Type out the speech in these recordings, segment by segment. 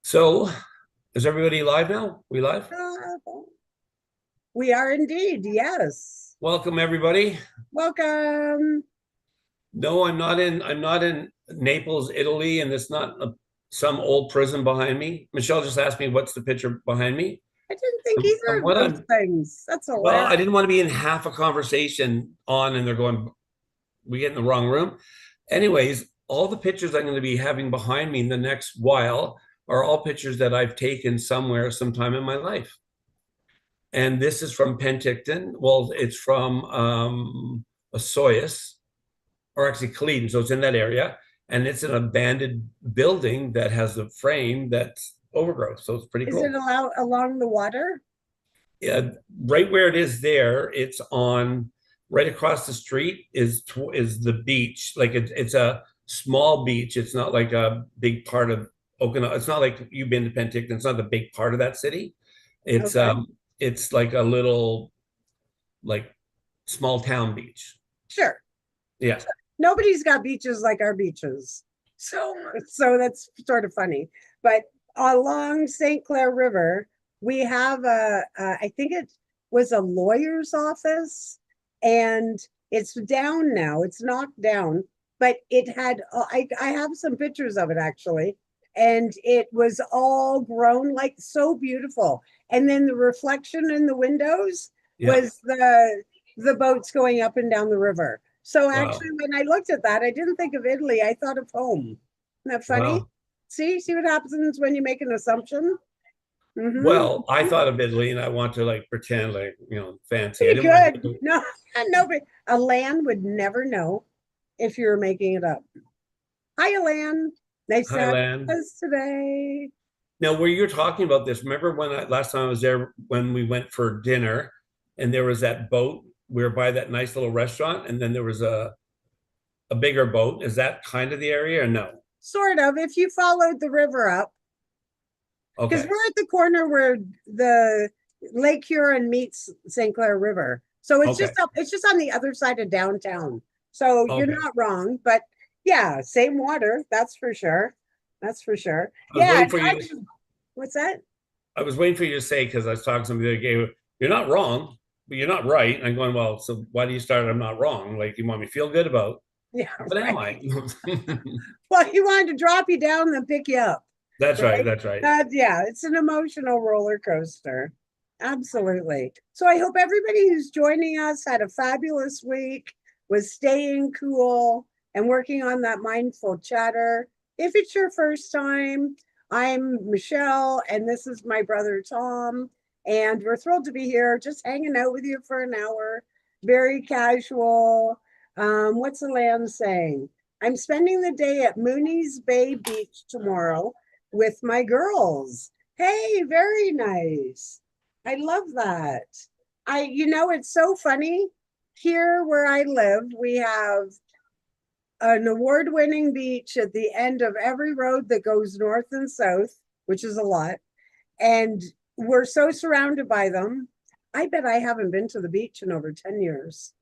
So, is everybody live now? We live? Uh, we are indeed, yes. Welcome everybody. Welcome. No, I'm not in Naples, Italy, and it's not some old prison behind me. Michelle just asked me what's the picture behind me. I didn't think And either of what those I'm things. That's well, I hilarious. didn't want to be in half a conversation on and they're going, we get in the wrong room. Anyways, all the pictures I'm going to be having behind me in the next while are all pictures that I've taken somewhere, sometime in my life. And this is from Penticton. Well, it's from Osoyoos, or actually Cleveland, so it's in that area. And it's an abandoned building that has a frame that's overgrowth, so it's pretty Is it cool. along the water? Yeah, right where it is there, it's on right across the street is the beach. Like it's a small beach. It's not like a big part of Okinawa. It's not like you've been to Penticton. It's not the big part of that city. It's Okay, um it's like a little like small town beach. sure. Yeah. Nobody's got beaches like our beaches. So that's sort of funny. But along St. Clair River, we have I think it was a lawyer's office, and it's down now. It's knocked down, but it had, I have some pictures of it actually. And it was all grown like so beautiful. And then the reflection in the windows Yeah. was the boats going up and down the river. So Wow. actually, when I looked at that, I didn't think of Italy. I thought of home. Isn't that funny? Wow. See what happens when you make an assumption? Well, I Mm-hmm. thought of Italy and I want to like pretend like, fancy. I Pretty didn't want good. to. No, nobody, a land would never know if you were making it up. Hi, Alan. Nice to have Highland. us today. Now, where you're talking about this, remember last time I was there when we went for dinner and there was that boat, we were by that nice little restaurant, and then there was a bigger boat. Is that kind of the area or no? Sort of. If you followed the river up, because Okay. we're at the corner where the Lake Huron meets St. Clair River. So it's just Okay. up, it's just on the other side of downtown. So you're Okay. not wrong, but yeah, same water, that's for sure. That's for sure. I was Yeah, waiting for you. what's that? I was waiting for you to say, because I was talking to somebody the other day, you're not wrong, but you're not right. And I'm going, well, so why do you start? I'm not wrong. Like you want me to feel good about Yeah, what am right. I? Well, he wanted to drop you down and then pick you up, That's right. right? That's right. Yeah, it's an emotional roller coaster. Absolutely. So I hope everybody who's joining us had a fabulous week, was staying cool and working on that mindful chatter. If it's your first time, I'm Michelle and this is my brother Tom. And we're thrilled to be here, just hanging out with you for an hour. Very casual. What's the land saying? I'm spending the day at Mooney's Bay Beach tomorrow with my girls. Hey, very nice. I love that. It's so funny. Here where I live, we have an award-winning beach at the end of every road that goes north and south, which is a lot. And we're so surrounded by them. I bet I haven't been to the beach in over 10 years.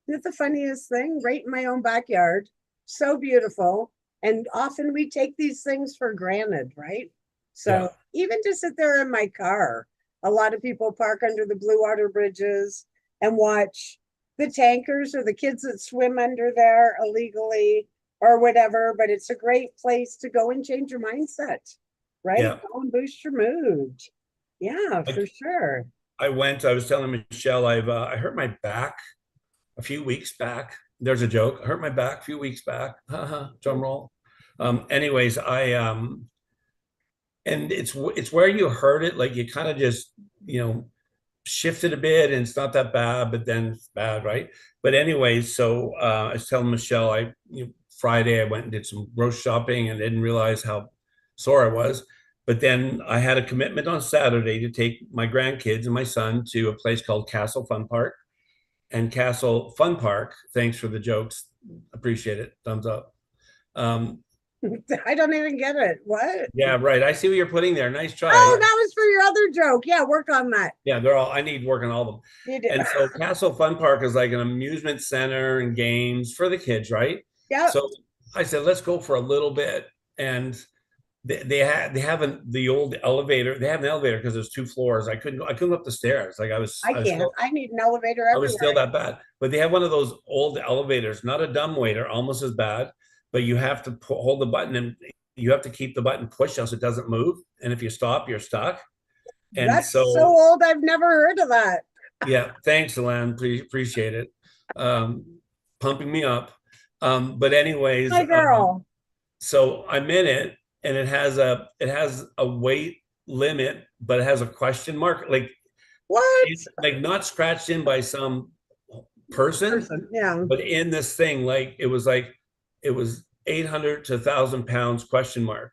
Isn't it the funniest thing? Right in my own backyard. So beautiful. And often we take these things for granted, right? Yeah. So even to sit there in my car, a lot of people park under the blue water bridges and watch the tankers or the kids that swim under there illegally or whatever. But it's a great place to go and change your mindset, right? Yeah. Go and boost your mood. Yeah, I, for sure. I was telling Michelle, I hurt my back a few weeks back. There's a joke. I hurt my back a few weeks back. Drum roll. Anyways, and it's where you hurt it, like you kind of just, you know, shifted a bit and it's not that bad, but then it's bad, right? But anyways, so I was telling Michelle, Friday I went and did some grocery shopping and didn't realize how sore I was. But then I had a commitment on Saturday to take my grandkids and my son to a place called Castle Fun Park. And Castle Fun Park, thanks for the jokes, appreciate it, thumbs up. Um, I don't even get it. What? yeah, right. I see what you're putting there. Nice Oh, try. that was for your other joke. Yeah, work on that. Yeah, they're all, I need work on all of them. You do. And so Castle Fun Park is like an amusement center and games for the kids, right? Yep. So I said, let's go for a little bit. And they haven't the old elevator. They have an elevator because there's two floors. I couldn't go up the stairs. Like I can't. I need an elevator I was everywhere. still that bad. But they have one of those old elevators, not a dumbwaiter, almost as bad. But you have to hold the button and you have to keep the button pushed else it doesn't move. And if you stop, you're stuck. And That's so so, old. I've never heard of that. yeah, thanks, Alan. Appreciate it. Um, Pumping me up. But anyways, My girl. so I'm in it, and it has a weight limit, but it has a question mark, What like not scratched in by some person, person? Yeah. but in this thing, it was 800 to 1,000 pounds question mark.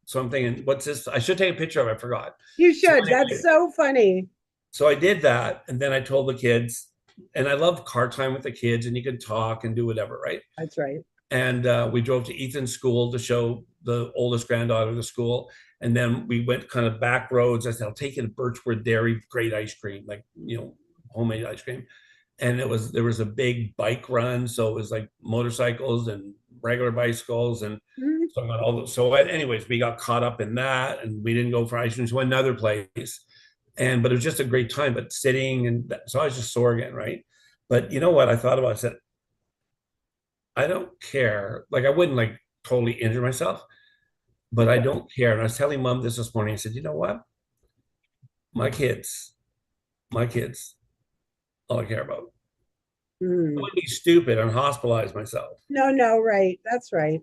So I'm thinking, what's this? I should take a picture of it. I forgot. You So should. That's anyway, so funny. so I did that, and then I told the kids, and I love car time with the kids, and you can talk and do whatever, right? That's right. And we drove to Ethan's school to show the oldest granddaughter the school, and then we went kind of back roads. I said, I'll take you to Birchwood Dairy, great ice cream, like homemade ice cream. And there was a big bike run, so it was like motorcycles and regular bicycles, and Mhm. so I got all. So, anyways, we got caught up in that, and we didn't go for ice cream to another place, but it was just a great time. But sitting so I was just sore again, right? But you know what I thought about? I said, I don't care. Like I wouldn't like totally injure myself, but I don't care. And I was telling mom this morning. I said, you know what? My kids, my kids, all I care about. I Mm. would be stupid and hospitalize myself. No, no, right. That's right.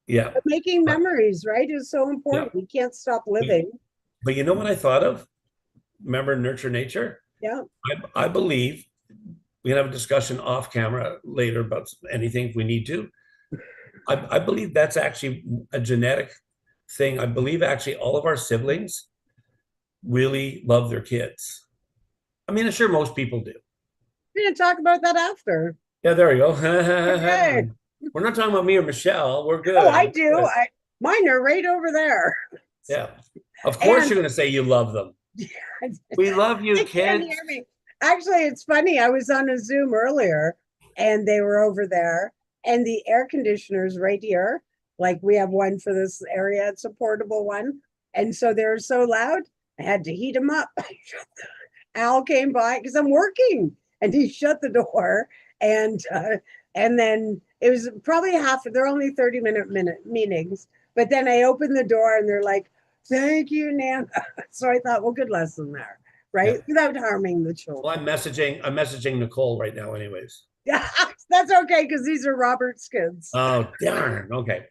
Yeah. But making But memories, right, is so yeah. important. We can't stop But, living. but you know what I thought of? Remember nurture nature? Yeah. I believe we can have a discussion off camera later about anything if we need to. I believe that's actually a genetic thing. I believe actually all of our siblings really love their kids. I mean, I'm sure most people do. We're gonna talk about that after. Yeah, there we go. Okay. We're not talking about me or Michelle. We're Oh, I good. do. Good. Mine are right over there. Yeah. Of course, And you're going to say you love them. We love you, they can't kids. hear me. Actually, it's funny. I was on a Zoom earlier and they were over there, and the air conditioner's right here. Like we have one for this area, it's a portable one. And so they're so loud, I had to heat them up. Al came by because I'm working, and he shut the door. And then it was probably half. They're only 30-minute meetings, but then I opened the door and they're like, "Thank you, Nana." So I thought, well, good lesson there, Yeah. right? Without harming the Well, children. I'm messaging Nicole right now, anyways. Yeah, that's okay because these are Robert's kids. Oh, darn. Okay.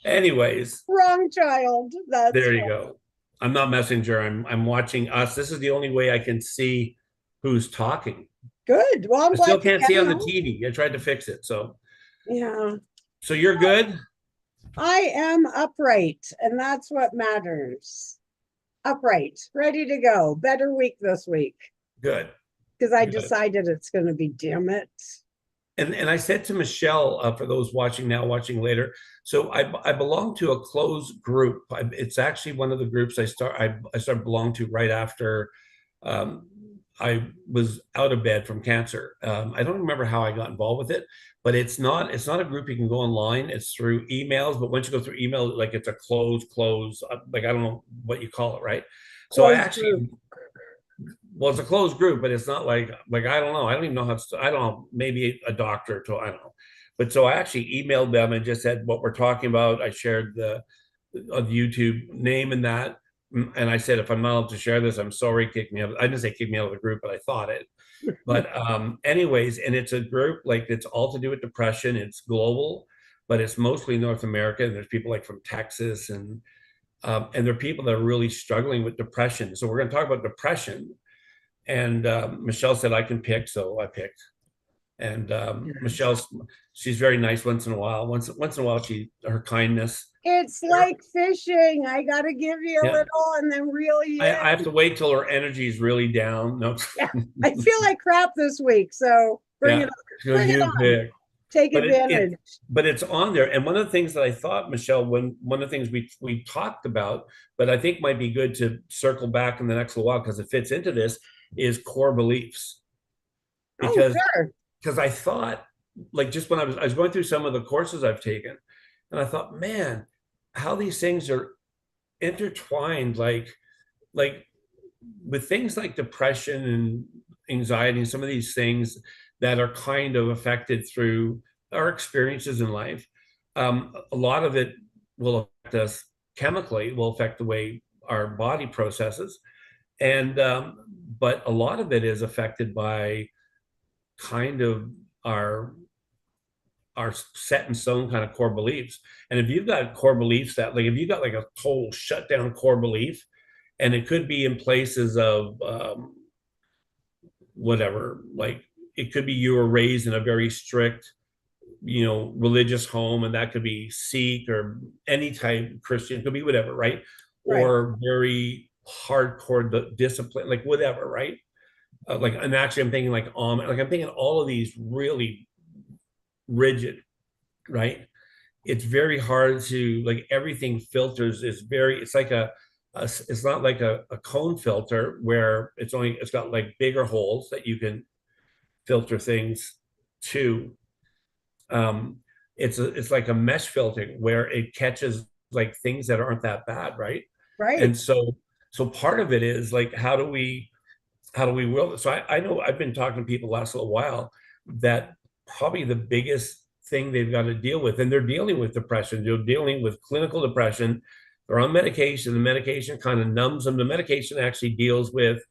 Anyways, Wrong child. That's there you go. I'm not messaging her. I'm watching us. This is the only way I can see who's talking. good. Well, I'm I still glad you can't see can on the though. TV. I tried to fix it. Yeah. So you're good? I am upright, and that's what matters. Upright, ready to go. Better week this week Good. because I Good. decided it's going to be, damn it. And I said to Michelle, for those watching now, watching later, so I belong to a closed group. It's actually one of the groups I started belong to right after um, I was out of bed from cancer. I don't remember how I got involved with it, but it's not a group you can go online. It's through emails, but once you go through email, like it's a close, like I don't know what you call it, right? So I Closed group. actually well, it's a closed group, but it's not like I don't know. I don't even know how to, I don't know, maybe a doctor to I don't know. But so I actually emailed them and just said what we're talking about. I shared the on YouTube name and that. And I said, if I'm not able to share this, I'm sorry, kick me out. I didn't say kick me out of the group, but I thought it. But anyways, and it's a group like it's all to do with depression. It's global, but it's mostly North America. And there's people like from Texas and there are people that are really struggling with depression. So we're going to talk about depression and Michelle said I can pick, so I picked. And she's very nice once in a while. Once in a while, her kindness. It's like fishing. I got to give you a Yeah, little and then reel you I have in. to wait till her energy is really down. No, Yeah, I feel like crap this week. So bring it yeah, on. so Bring it you on. pick. Take But advantage. it's on there. And one of the things that I thought, Michelle, when one of the things we talked about, but I think might be good to circle back in the next little while because it fits into this, is core beliefs. Oh, Because sure. I thought, like just when I was going through some of the courses I've taken, and I thought, man, how these things are intertwined, like with things like depression and anxiety and some of these things that are kind of affected through our experiences in life. A lot of it will affect us chemically, will affect the way our body processes, and but a lot of it is affected by kind of our our set in stone kind of core beliefs. And if you've got core beliefs that, like, if you got like a total shutdown core belief, and it could be in places of whatever, like it could be you were raised in a very strict, religious home, and that could be Sikh or any type Christian, it could be whatever, right? Right, Or very hardcore discipline, like whatever, right? Like, and actually, I'm thinking like I'm thinking all of these really rigid, right? It's very hard to, like, everything filters is very, it's like it's not like a cone filter where it's got like bigger holes that you can filter things to. um it's like a mesh filtering where it catches like things that aren't that bad, right? right. And so part of it is like, how do we will. So I know I've been talking to people the last little while that probably the biggest thing they've got to deal with, and they're dealing with depression, they're dealing with clinical depression, they're on medication, the medication kind of numbs them, the medication actually deals with,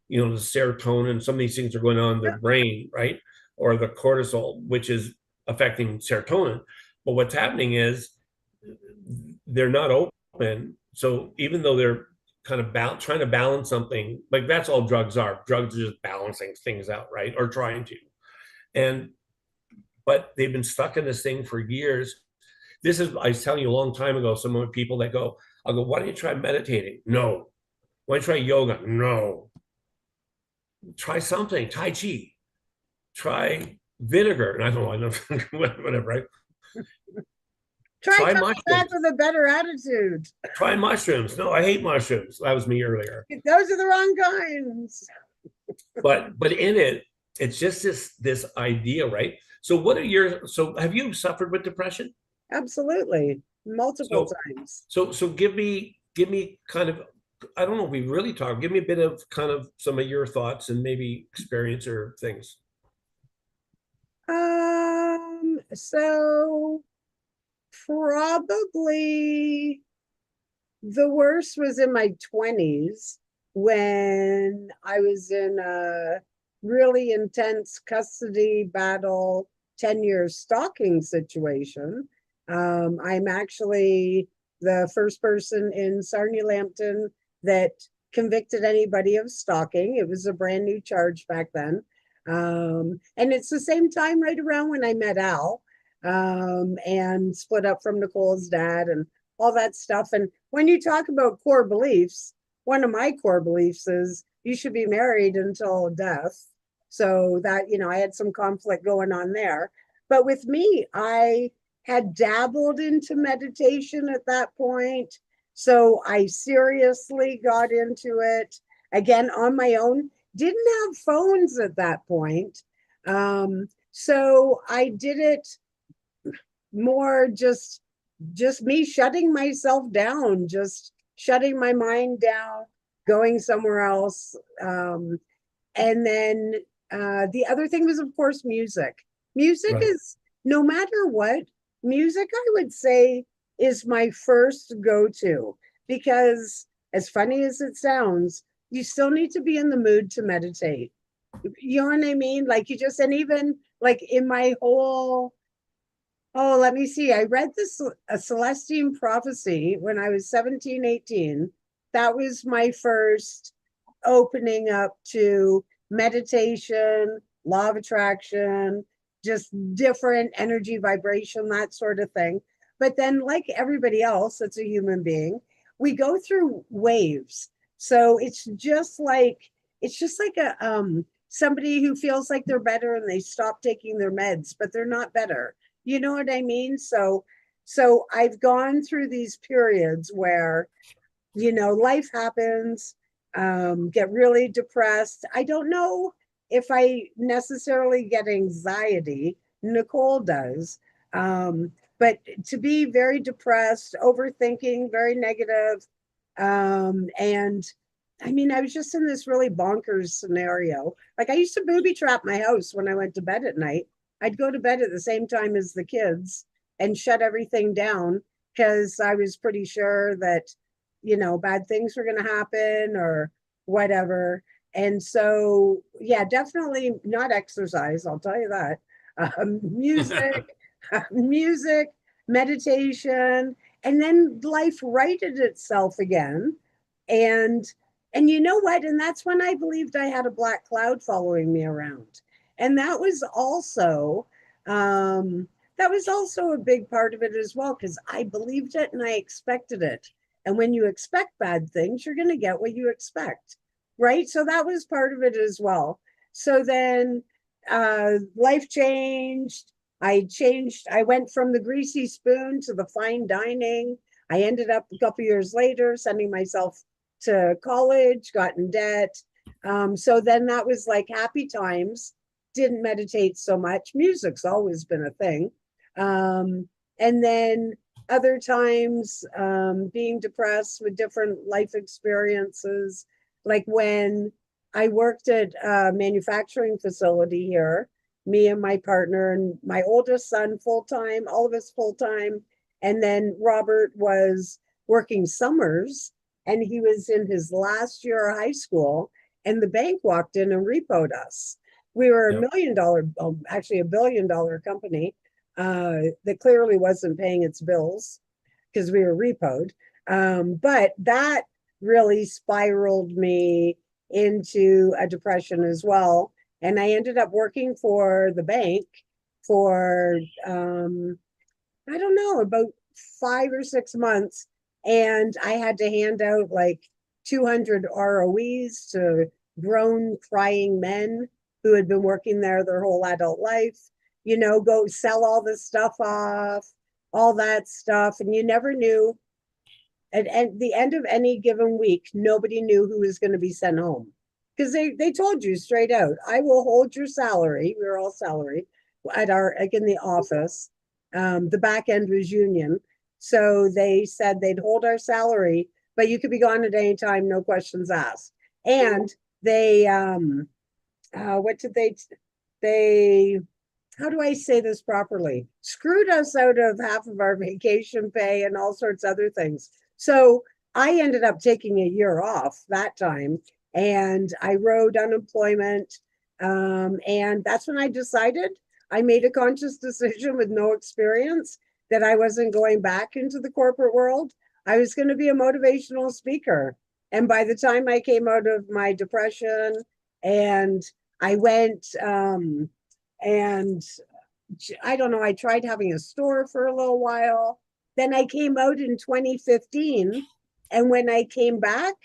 the serotonin, some of these things are going on in their brain, right? Or the cortisol, which is affecting serotonin. But what's happening is they're not open. So even though they're kind of trying to balance something, like that's all drugs are. Drugs are just balancing things out, right? Or trying to. And but they've been stuck in this thing for years. This is, I was telling you a long time ago, some of the people that go, I'll go, why don't you try meditating? No. Why don't you try yoga? No. Try something, Tai Chi, try vinegar. And I don't know, I know, whatever, right? Try Try coming back mushrooms. with a better attitude. Try mushrooms. No, I hate mushrooms. That was me earlier. Those are the wrong kinds. But in it, it's just this idea, right? So have you suffered with depression? Absolutely. Multiple So times. so give me kind of, I don't know if we really talk, give me a bit of kind of some of your thoughts and maybe experience or things. So probably the worst was in my 20s when I was in a really intense custody battle, 10-year stalking situation. I'm actually the first person in Sarnia Lambton that convicted anybody of stalking. It was a brand new charge back then. And it's the same time right around when I met Al, and split up from Nicole's dad and all that stuff. And when you talk about core beliefs, one of my core beliefs is you should be married until death. So that, I had some conflict going on there. But with me, I had dabbled into meditation at that point. So I seriously got into it again on my own. Didn't have phones at that point. So I did it more just me shutting myself down, just shutting my mind down, going somewhere else. And then the other thing was, of course, music. Music Right. is, no matter what, music, I would say, is my first go to, because as funny as it sounds, you still need to be in the mood to meditate. You know what I mean? Like you just, and even like in my whole, oh, let me see. I read this a Celestine prophecy when I was 17, 18. That was my first opening up to meditation, law of attraction, just different energy vibration, that sort of thing. But then, like everybody else that's a human being, we go through waves. So it's just like a somebody who feels like they're better and they stop taking their meds, but they're not better. You know what I mean? So I've gone through these periods where, life happens, get really depressed. I don't know if I necessarily get anxiety. Nicole does. but to be very depressed, overthinking, very negative, and I mean, I was just in this really bonkers scenario. Like I used to booby trap my house when I went to bed at night. I'd go to bed at the same time as the kids and shut everything down because I was pretty sure that, bad things were going to happen or whatever. And so, yeah, definitely not exercise. I'll tell you that. Music, music, meditation, and then life righted itself again. And and you know what? And that's when I believed I had a black cloud following me around. And that was also a big part of it as well, because I believed it and I expected it. And when you expect bad things, you're going to get what you expect. Right. So that was part of it as well. So then life changed. I went from the greasy spoon to the fine dining. I ended up a couple years later sending myself to college, got in debt. So then that was like happy times. Didn't meditate so much. Music's always been a thing. And then other times being depressed with different life experiences, like when I worked at a manufacturing facility here, me and my partner and my oldest son full time, all of us full time. And then Robert was working summers and he was in his last year of high school. And the bank walked in and repoed us. We were a Yep. $1 million, actually $1 billion company that clearly wasn't paying its bills because we were repoed. But that really spiraled me into a depression as well. And I ended up working for the bank for, I don't know, about 5 or 6 months. And I had to hand out like 200 ROEs to grown crying men who had been working there their whole adult life, go sell all this stuff off, all that stuff. And you never knew at the end of any given week, nobody knew who was going to be sent home because they told you straight out, I will hold your salary. We were all salary at our, like in the office. The back end was union. So they said they'd hold our salary, but you could be gone at any time, no questions asked. And they, what did they, how do I say this properly? Screwed us out of half of our vacation pay and all sorts of other things. So I ended up taking a year off that time and I wrote unemployment. And that's when I decided I made a conscious decision with no experience that I wasn't going back into the corporate world. I was going to be a motivational speaker. And by the time I came out of my depression and I went, and I don't know, I tried having a store for a little while. Then I came out in 2015. And when I came back,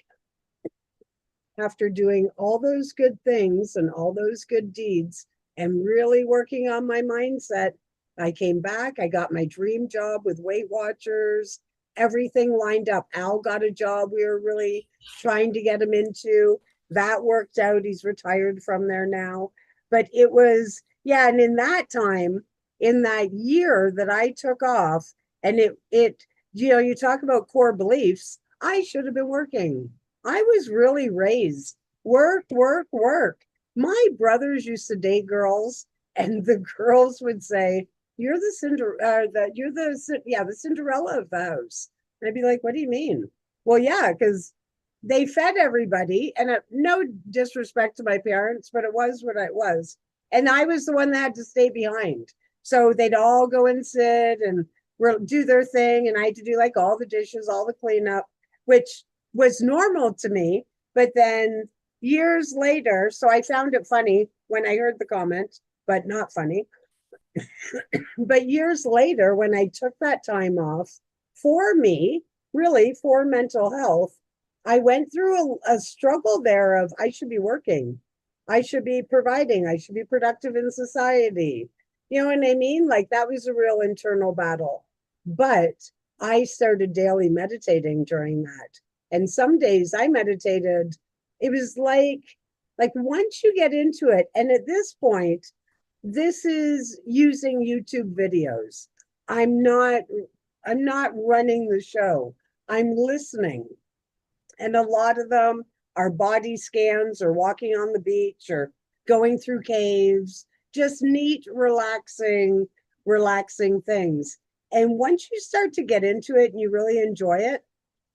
after doing all those good things and all those good deeds and really working on my mindset, I came back. I got my dream job with Weight Watchers, everything lined up. Al got a job we were really trying to get him into. That worked out. He's retired from there now. But it was, yeah. And in that time, in that year that I took off, and you talk about core beliefs, I should have been working. I was really raised work, work, work. My brothers used to date girls, and the girls would say, "You're the the Cinderella of the house." And I'd be like, "What do you mean?" Well, yeah, because they fed everybody, and no disrespect to my parents, but it was what it was. And I was the one that had to stay behind. So they'd all go and sit and do their thing, and I had to do like all the dishes, all the cleanup, which was normal to me. But then years later, so I found it funny when I heard the comment, but not funny. But years later, when I took that time off for me, really for mental health, I went through a struggle there of I should be working, I should be providing, I should be productive in society. You know what I mean? Like that was a real internal battle. But I started daily meditating during that. And some days I meditated. It was like once you get into it, and at this point, this is using YouTube videos. I'm not I'm not running the show. I'm listening. And a lot of them are body scans or walking on the beach or going through caves, just neat, relaxing things. And once you start to get into it and you really enjoy it,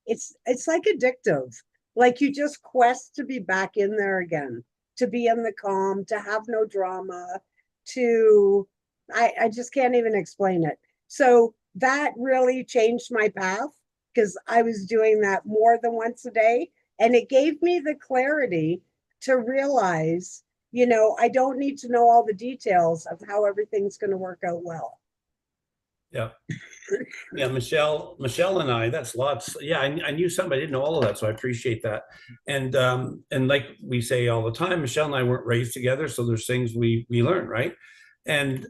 it's like addictive. Like you just quest to be back in there again, to be in the calm, to have no drama, to I just can't even explain it. So that really changed my path because I was doing that more than once a day. And it gave me the clarity to realize, I don't need to know all the details of how everything's going to work out well. Yeah. Yeah, Michelle and I, that's lots. Yeah, I knew some, I didn't know all of that, so I appreciate that. And like we say all the time, Michelle and I weren't raised together, so there's things we learn, right? And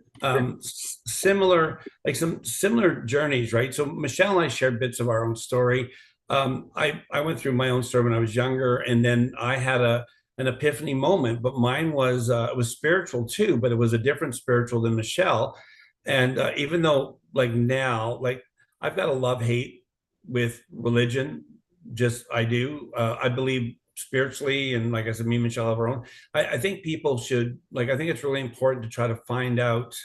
similar, like some similar journeys, right? So Michelle and I shared bits of our own story. I went through my own story when I was younger, and then I had an epiphany moment, but mine was it was spiritual too, but it was a different spiritual than Michelle. And even though like now, like I've got a love hate with religion, just I do. I believe spiritually, and like I said, me and Michelle have our own. I think people should like. I think it's really important to try to find out.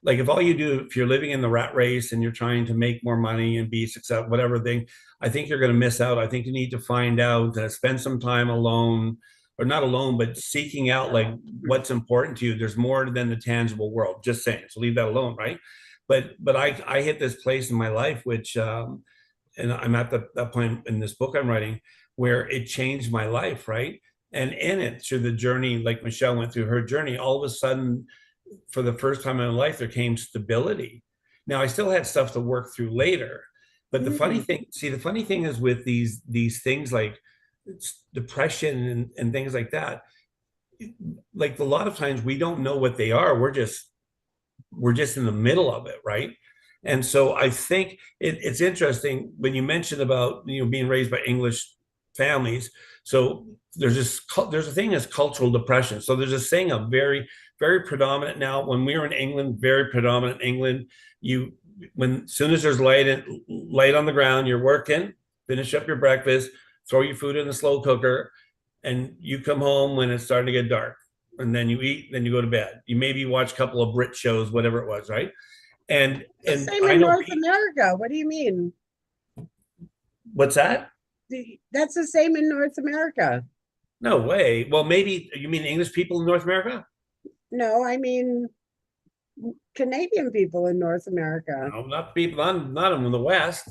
Like if all you do, if you're living in the rat race and you're trying to make more money and be successful, whatever thing, I think you're going to miss out. I think you need to find out, spend some time alone, or not alone, but seeking out like what's important to you. There's more than the tangible world. Just saying. So leave that alone, right? But I hit this place in my life which and I'm at that point in this book I'm writing where it changed my life, right? And in it, through the journey, like Michelle went through her journey, all of a sudden, for the first time in my life, there came stability. Now I still had stuff to work through later, but the funny Mm, thing, see, the funny thing is with these things like depression and things like that, like a lot of times we don't know what they are. We're just in the middle of it, right? And so I think it's interesting when you mentioned about being raised by English families. So there's a thing as cultural depression. So there's a saying of very predominant now. When we were in England, very predominant in England. You when as soon as there's light on the ground, you're working, finish up your breakfast, throw your food in the slow cooker, and you come home when it's starting to get dark, and then you eat, then you go to bed. You maybe watch a couple of Brit shows, whatever it was, right? And the and same I in know North America. What do you mean? what's that? That's the same in North America. No way. Well, maybe you mean English people in North America? No, I mean Canadian people in North America. No, not people. Not in the West.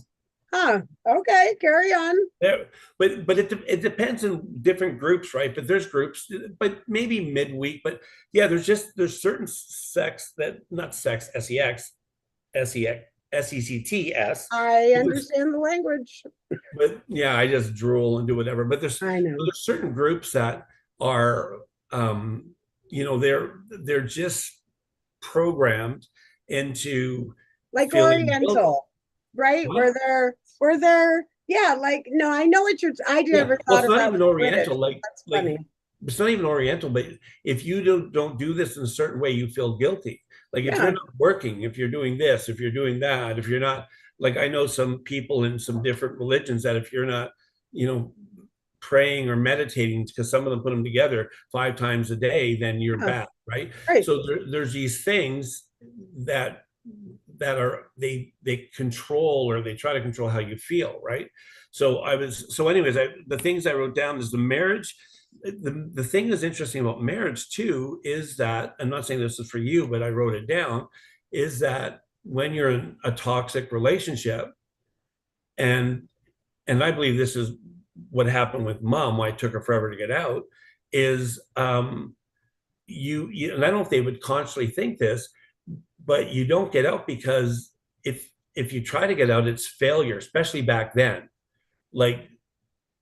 Huh. Okay, carry on. There, but it depends on different groups, right? But there's groups, but maybe midweek. But yeah, there's certain sex that not sex SECTS. I understand the language. But yeah, I just drool and do whatever. But I know. there's certain groups that are, they're just programmed into Like feeling guilt. Oriental, right? What? Yeah, like no, I know what I Yeah. never Well, thought it's not about even British. Oriental. Like That's like funny. it's not even Oriental. But if you don't do this in a certain way, you feel guilty. Like if you're Yeah. not working, if you're doing this, if you're doing that, if you're not, like I know some people in some different religions that if you're not, you know, praying or meditating, because some of them put them together 5 times a day, then you're Yeah. bad, right? Right. So there's these things that are they control, or they try to control how you feel, right? So anyways, the things I wrote down is the marriage. The thing that's interesting about marriage too is that, I'm not saying this is for you, but I wrote it down, is that when you're in a toxic relationship, and I believe this is what happened with mom, why it took her forever to get out, is and I don't know if they would consciously think this, but you don't get out because if you try to get out, it's failure, especially back then. Like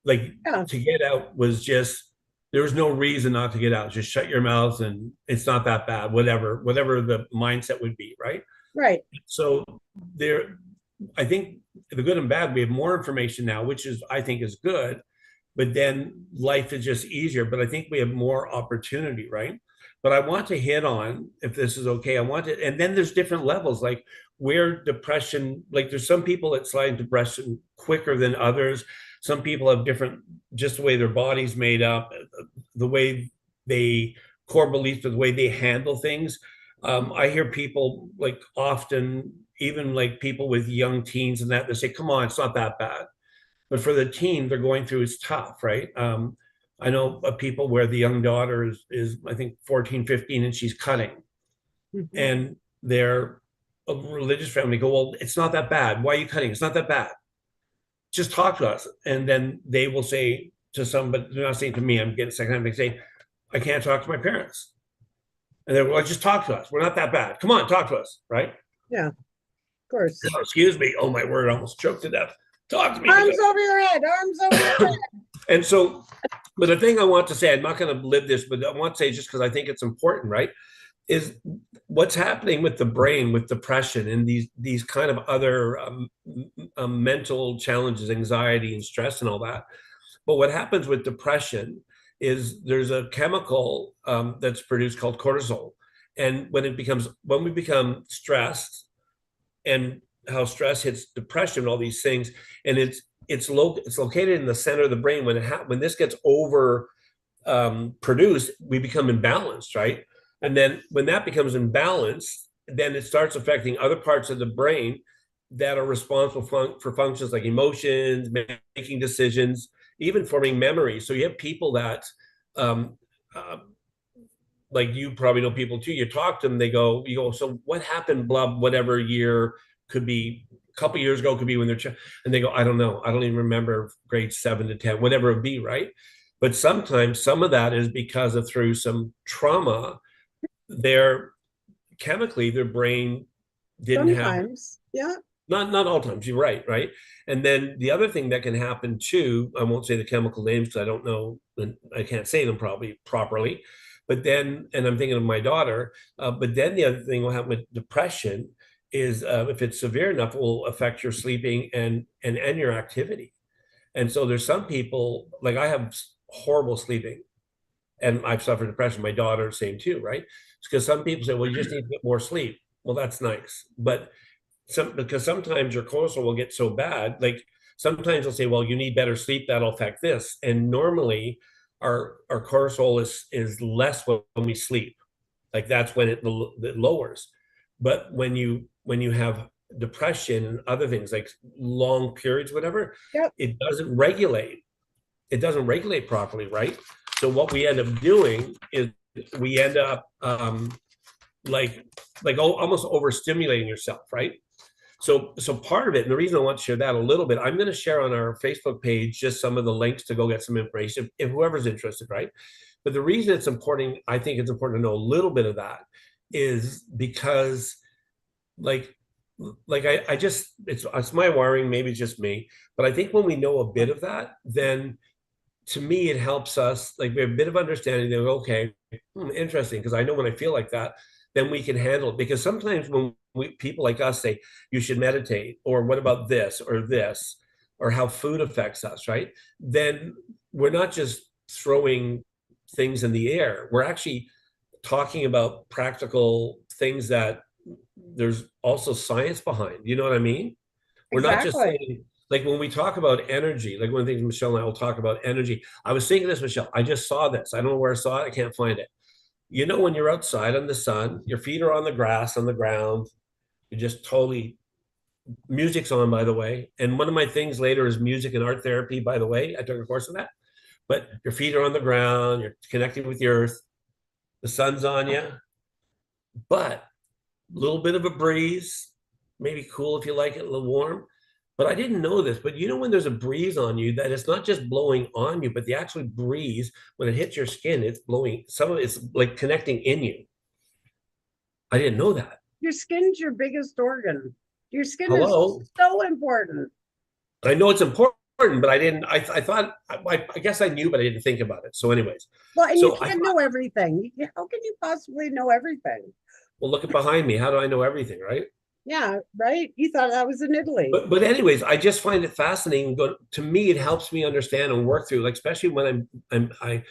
like Yeah. to get out was just, there was no reason not to get out. Just shut your mouth and it's not that bad, whatever the mindset would be, right? Right. So there, I think the good and bad, we have more information now, which is I think is good, but then life is just easier. But I think we have more opportunity, right? But I want to hit on, if this is okay, I want to, and then there's different levels. Like where depression, like there's some people that slide into depression quicker than others. Some people have different, just the way their body's made up, the way they core beliefs, the way they handle things. I hear people like often, even like people with young teens and that, they say, come on, it's not that bad. But for the teen, they're going through, it's tough, right? I know of people where the young daughter is I think 14, 15, and she's cutting. Mhm. And they're a religious family go, well, it's not that bad. Why are you cutting? It's not that bad. Just talk to us. And then they will say to somebody, they're not saying to me, I'm getting secondhand, they say, I can't talk to my parents. And they're, well, just talk to us. We're not that bad. Come on, talk to us, right? Yeah, of course. Oh, excuse me. Oh, my word, I almost choked to death. Talk to me. Arms over your head, arms over your head. And so, but the thing I want to say, I'm not going to live this, but I want to say just because I think it's important, right? Is what's happening with the brain with depression and these kind of other mental challenges, anxiety and stress and all that. But what happens with depression is there's a chemical that's produced called cortisol, and when we become stressed, and how stress hits depression, all these things, and it's located in the center of the brain. When this gets over produced, we become imbalanced, right? And then when that becomes imbalanced, then it starts affecting other parts of the brain that are responsible for functions like emotions, making decisions, even forming memories. So you have people that, um, uh, like you probably know people too. You talk to them, you go, so what happened? Blah, whatever year, could be a couple years ago, could be when and they go, I don't know, I don't even remember grade 7 to 10, whatever it be, right? But sometimes some of that is because of through some trauma, their chemically their brain didn't have, Sometimes, yeah. not all times, you're right, right? And then the other thing that can happen too, I won't say the chemical names because I don't know, and I can't say them probably properly. But then, and I'm thinking of my daughter, but then the other thing will happen with depression is if it's severe enough, it will affect your sleeping and your activity. And so there's some people, like I have horrible sleeping and I've suffered depression. My daughter, same too, right? It's because some people say, well, you just need to get more sleep. Well, that's nice. But because sometimes your cortisol will get so bad, like sometimes they'll say, well, you need better sleep, that'll affect this. And normally our cortisol is less when we sleep. Like that's when it lowers. But when you have depression and other things like long periods, whatever, Yep. it doesn't regulate. It doesn't regulate properly, right? So what we end up doing is we end up like almost overstimulating yourself, right? So part of it, and the reason I want to share that a little bit, I'm going to share on our Facebook page just some of the links to go get some information if whoever's interested, right? But the reason it's important, I think it's important to know a little bit of that, is because like I just it's my wiring, maybe it's just me, but I think when we know a bit of that, then to me it helps us, like we have a bit of understanding that okay, interesting, because I know when I feel like that, then we can handle it. Because sometimes when people like us say you should meditate, or what about this, or how food affects us, right? Then we're not just throwing things in the air. We're actually talking about practical things that there's also science behind. You know what I mean? We're not just Exactly. saying, like when we talk about energy, like one of the things Michelle and I will talk about energy. I was thinking this, Michelle, I just saw this. I don't know where I saw it. I can't find it. You know, when you're outside in the sun, your feet are on the grass, on the ground, you're just totally, music's on, by the way. And one of my things later is music and art therapy, by the way. I took a course in that. But your feet are on the ground, you're connecting with the earth, the sun's on you, but a little bit of a breeze, maybe cool if you like it, a little warm. But I didn't know this, but you know when there's a breeze on you, that it's not just blowing on you, but the actual breeze, when it hits your skin, it's blowing, some of it's like connecting in you. I didn't know that. Your skin's your biggest organ. Your skin is Hello. so important. I know it's important, but I didn't, I thought, I guess I knew, but I didn't think about it. So anyways, Well, and you so I can't thought, know everything. How can you possibly know everything? well, look at behind me. How do I know everything, right? Yeah, right. You thought that was in Italy. But anyways, I just find it fascinating. But to me, it helps me understand and work through, like especially when I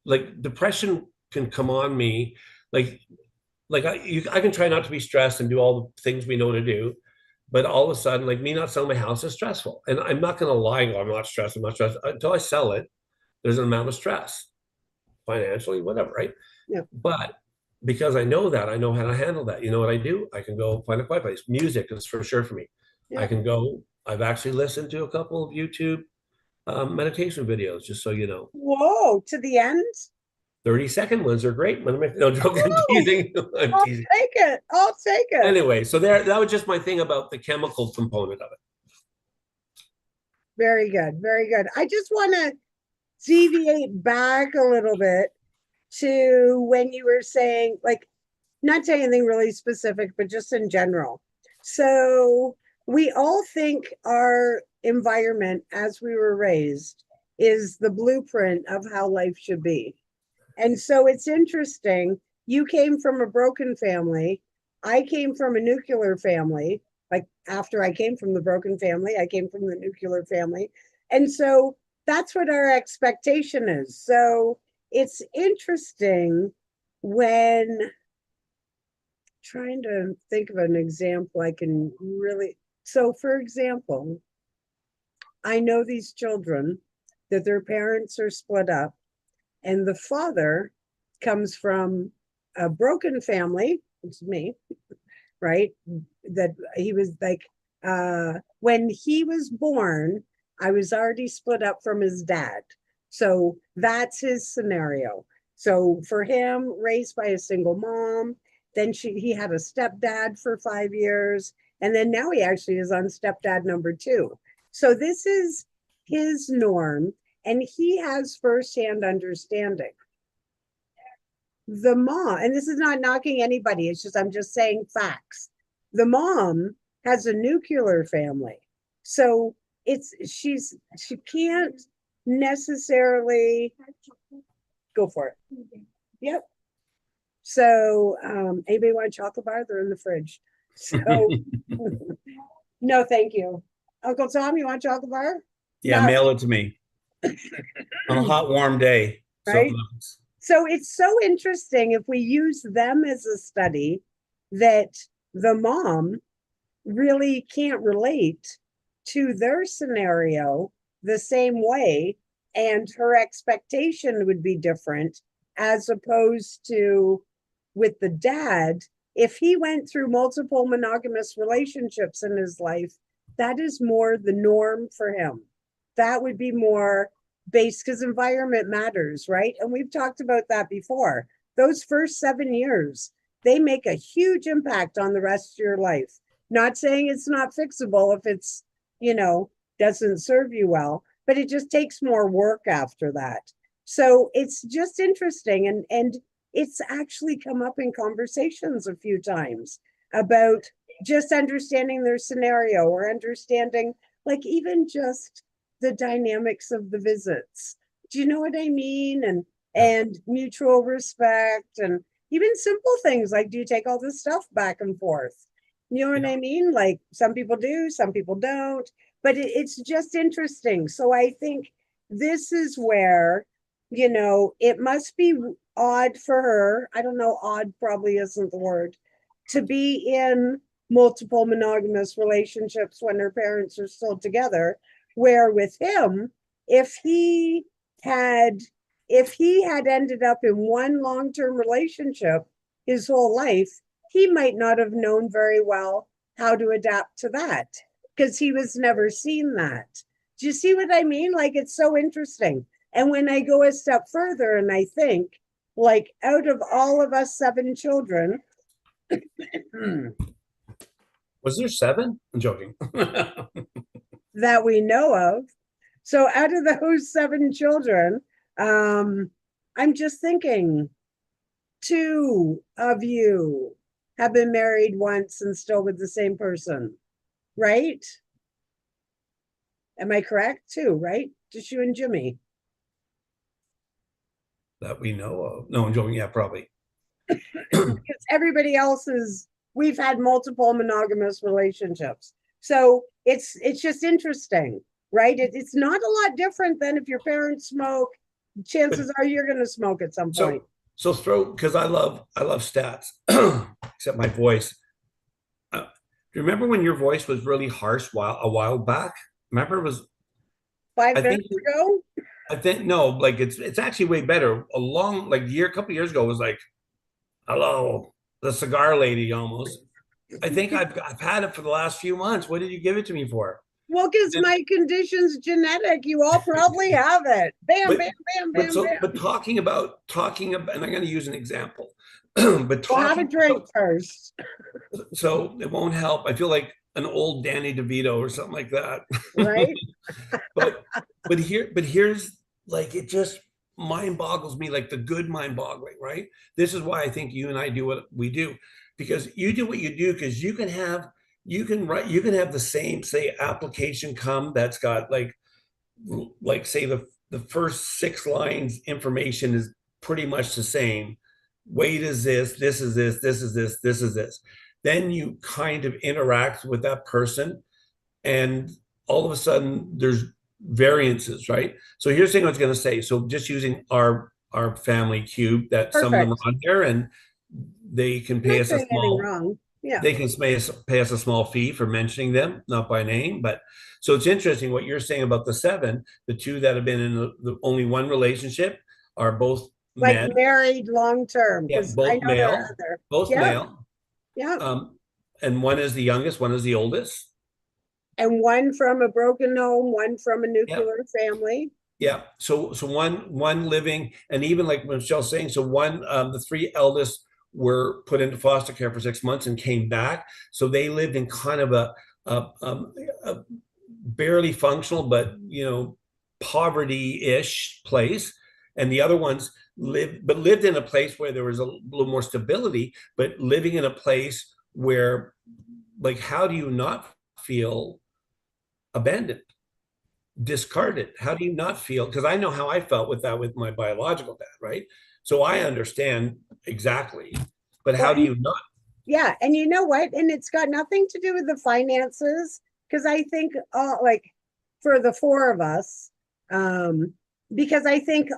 like depression can come on me. Like like I can try not to be stressed and do all the things we know to do, but all of a sudden, like me not selling my house is stressful. And I'm not going to lie, go, I'm not stressed. I'm not stressed until I sell it. There's an amount of stress financially, whatever, right? Yeah. But because I know that, I know how to handle that. You know what I do? I can go find a quiet place. Music is for sure for me. I Yeah. can go. I've actually listened to a couple of YouTube meditation videos, just so you know. Whoa, to the end? 30-second ones are great. No joke, I'm Oh, teasing. I'm I'll teasing. take it. I'll take it. Anyway, so there, that was just my thing about the chemical component of it. Very good. Very good. I just want to deviate back a little bit to when you were saying, like, not saying anything really specific, but just in general. So we all think our environment as we were raised is the blueprint of how life should be. And so it's interesting. You came from a broken family. I came from a nuclear family. Like after I came from the broken family, I came from the nuclear family. And so that's what our expectation is. So it's interesting when trying to think of an example I can really. So, for example, I know these children that their parents are split up, and the father comes from a broken family, which is me, right? That he was like, when he was born, I was already split up from his dad. So that's his scenario. So for him, raised by a single mom, then he had a stepdad for 5 years, and then now he actually is on stepdad number two. So this is his norm, and he has firsthand understanding. The mom, and this is not knocking anybody, it's just I'm just saying facts. The mom has a nuclear family. So she can't necessarily go for it. Yep. So anybody want a chocolate bar? They're in the fridge. So no, thank you. Uncle Tom, you want a chocolate bar? Yeah, Not mail it to me on a hot, warm day. So right. So it's so interesting if we use them as a study that the mom really can't relate to their scenario the same way, and her expectation would be different as opposed to with the dad. If he went through multiple monogamous relationships in his life, that is more the norm for him. That would be more based because environment matters, right? And we've talked about that before. Those first 7 years, they make a huge impact on the rest of your life. Not saying it's not fixable if it's, doesn't serve you well, but it just takes more work after that. So it's just interesting. And it's actually come up in conversations a few times about just understanding their scenario or understanding, like, even just the dynamics of the visits. Do you know what I mean? And mutual respect, and even simple things like, do you take all this stuff back and forth? You know what I mean? Like some people do, some people don't, but it's just interesting. So I think this is where, it must be odd for her. I don't know, odd probably isn't the word, to be in multiple monogamous relationships when her parents are still together. Where with him, if he had ended up in one long-term relationship his whole life, he might not have known very well how to adapt to that because he was never seen that. Do you see what I mean? Like, it's so interesting. And when I go a step further and I think, like, out of all of us 7 children, Was there 7? I'm joking. that we know of, so out of those 7 children, I'm just thinking 2 of you have been married once and still with the same person, right? Am I correct? 2, right? Just you and Jimmy. That we know of. No, I'm joking. Yeah, probably. Because everybody else we've had multiple monogamous relationships. So it's just interesting, right? It's not a lot different than if your parents smoke, chances are you're going to smoke at some So point. So throw, because I love stats, except my voice. Do you remember when your voice was really harsh a while back? Remember it was, Five I think minutes ago, I think no, like it's actually way better. A long like year, a couple years ago was like, hello, the cigar lady almost. I think I've had it for the last few months. What did you give it to me for? well, because And, my condition's genetic. You all probably have it. Bam, but bam, bam, bam, bam. but talking about, and I'm going to use an example, but Well, have a talking drink about, first, so it won't help. I feel like an old Danny DeVito or something like that. right? but but here's like it just mind boggles me, like the good mind boggling, right? This is why I think you and I do what we do, because you do what you do because you can have the same say application come that's got like say the first 6 lines information is pretty much the same. Weight is this is this is this is this. Then you kind of interact with that person, and all of a sudden there's variances, right? So here's the thing I was going to say. So just using our family cube, that some of them are Perfect. on here, and they can I'm pay not us a doing anything small wrong. Yeah. they can pay us a small fee for mentioning them, not by name. But so it's interesting what you're saying about the seven. The two that have been in the only one relationship are both Like men. married long term, Yeah, because I know there are other. both Yeah, male. yeah. And one is the youngest, one is the oldest. And one from a broken home, one from a Yeah. nuclear family. Yeah. So one living, and even like Michelle's saying, so one the three eldest were put into foster care for 6 months and came back. So they lived in kind of a barely functional, but poverty-ish place. And the other ones lived in a place where there was a little more stability, but living in a place where, like, how do you not feel abandoned, discarded? How do you not feel? Because I know how I felt with that with my biological dad, right? So I understand exactly. But Well, how do you not? yeah, and you know what? And it's got nothing to do with the finances, because I think, like, for the four of us, um, because I think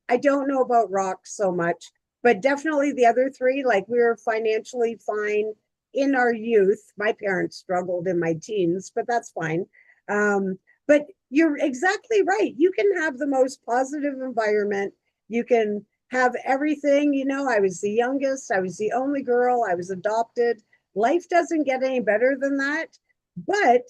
I don't know about Rock so much, but definitely the other three, like, we were financially fine in our youth. My parents struggled in my teens, but that's fine. But you're exactly right. You can have the most positive environment. You can have everything. I was the youngest, I was the only girl, I was adopted. Life doesn't get any better than that. But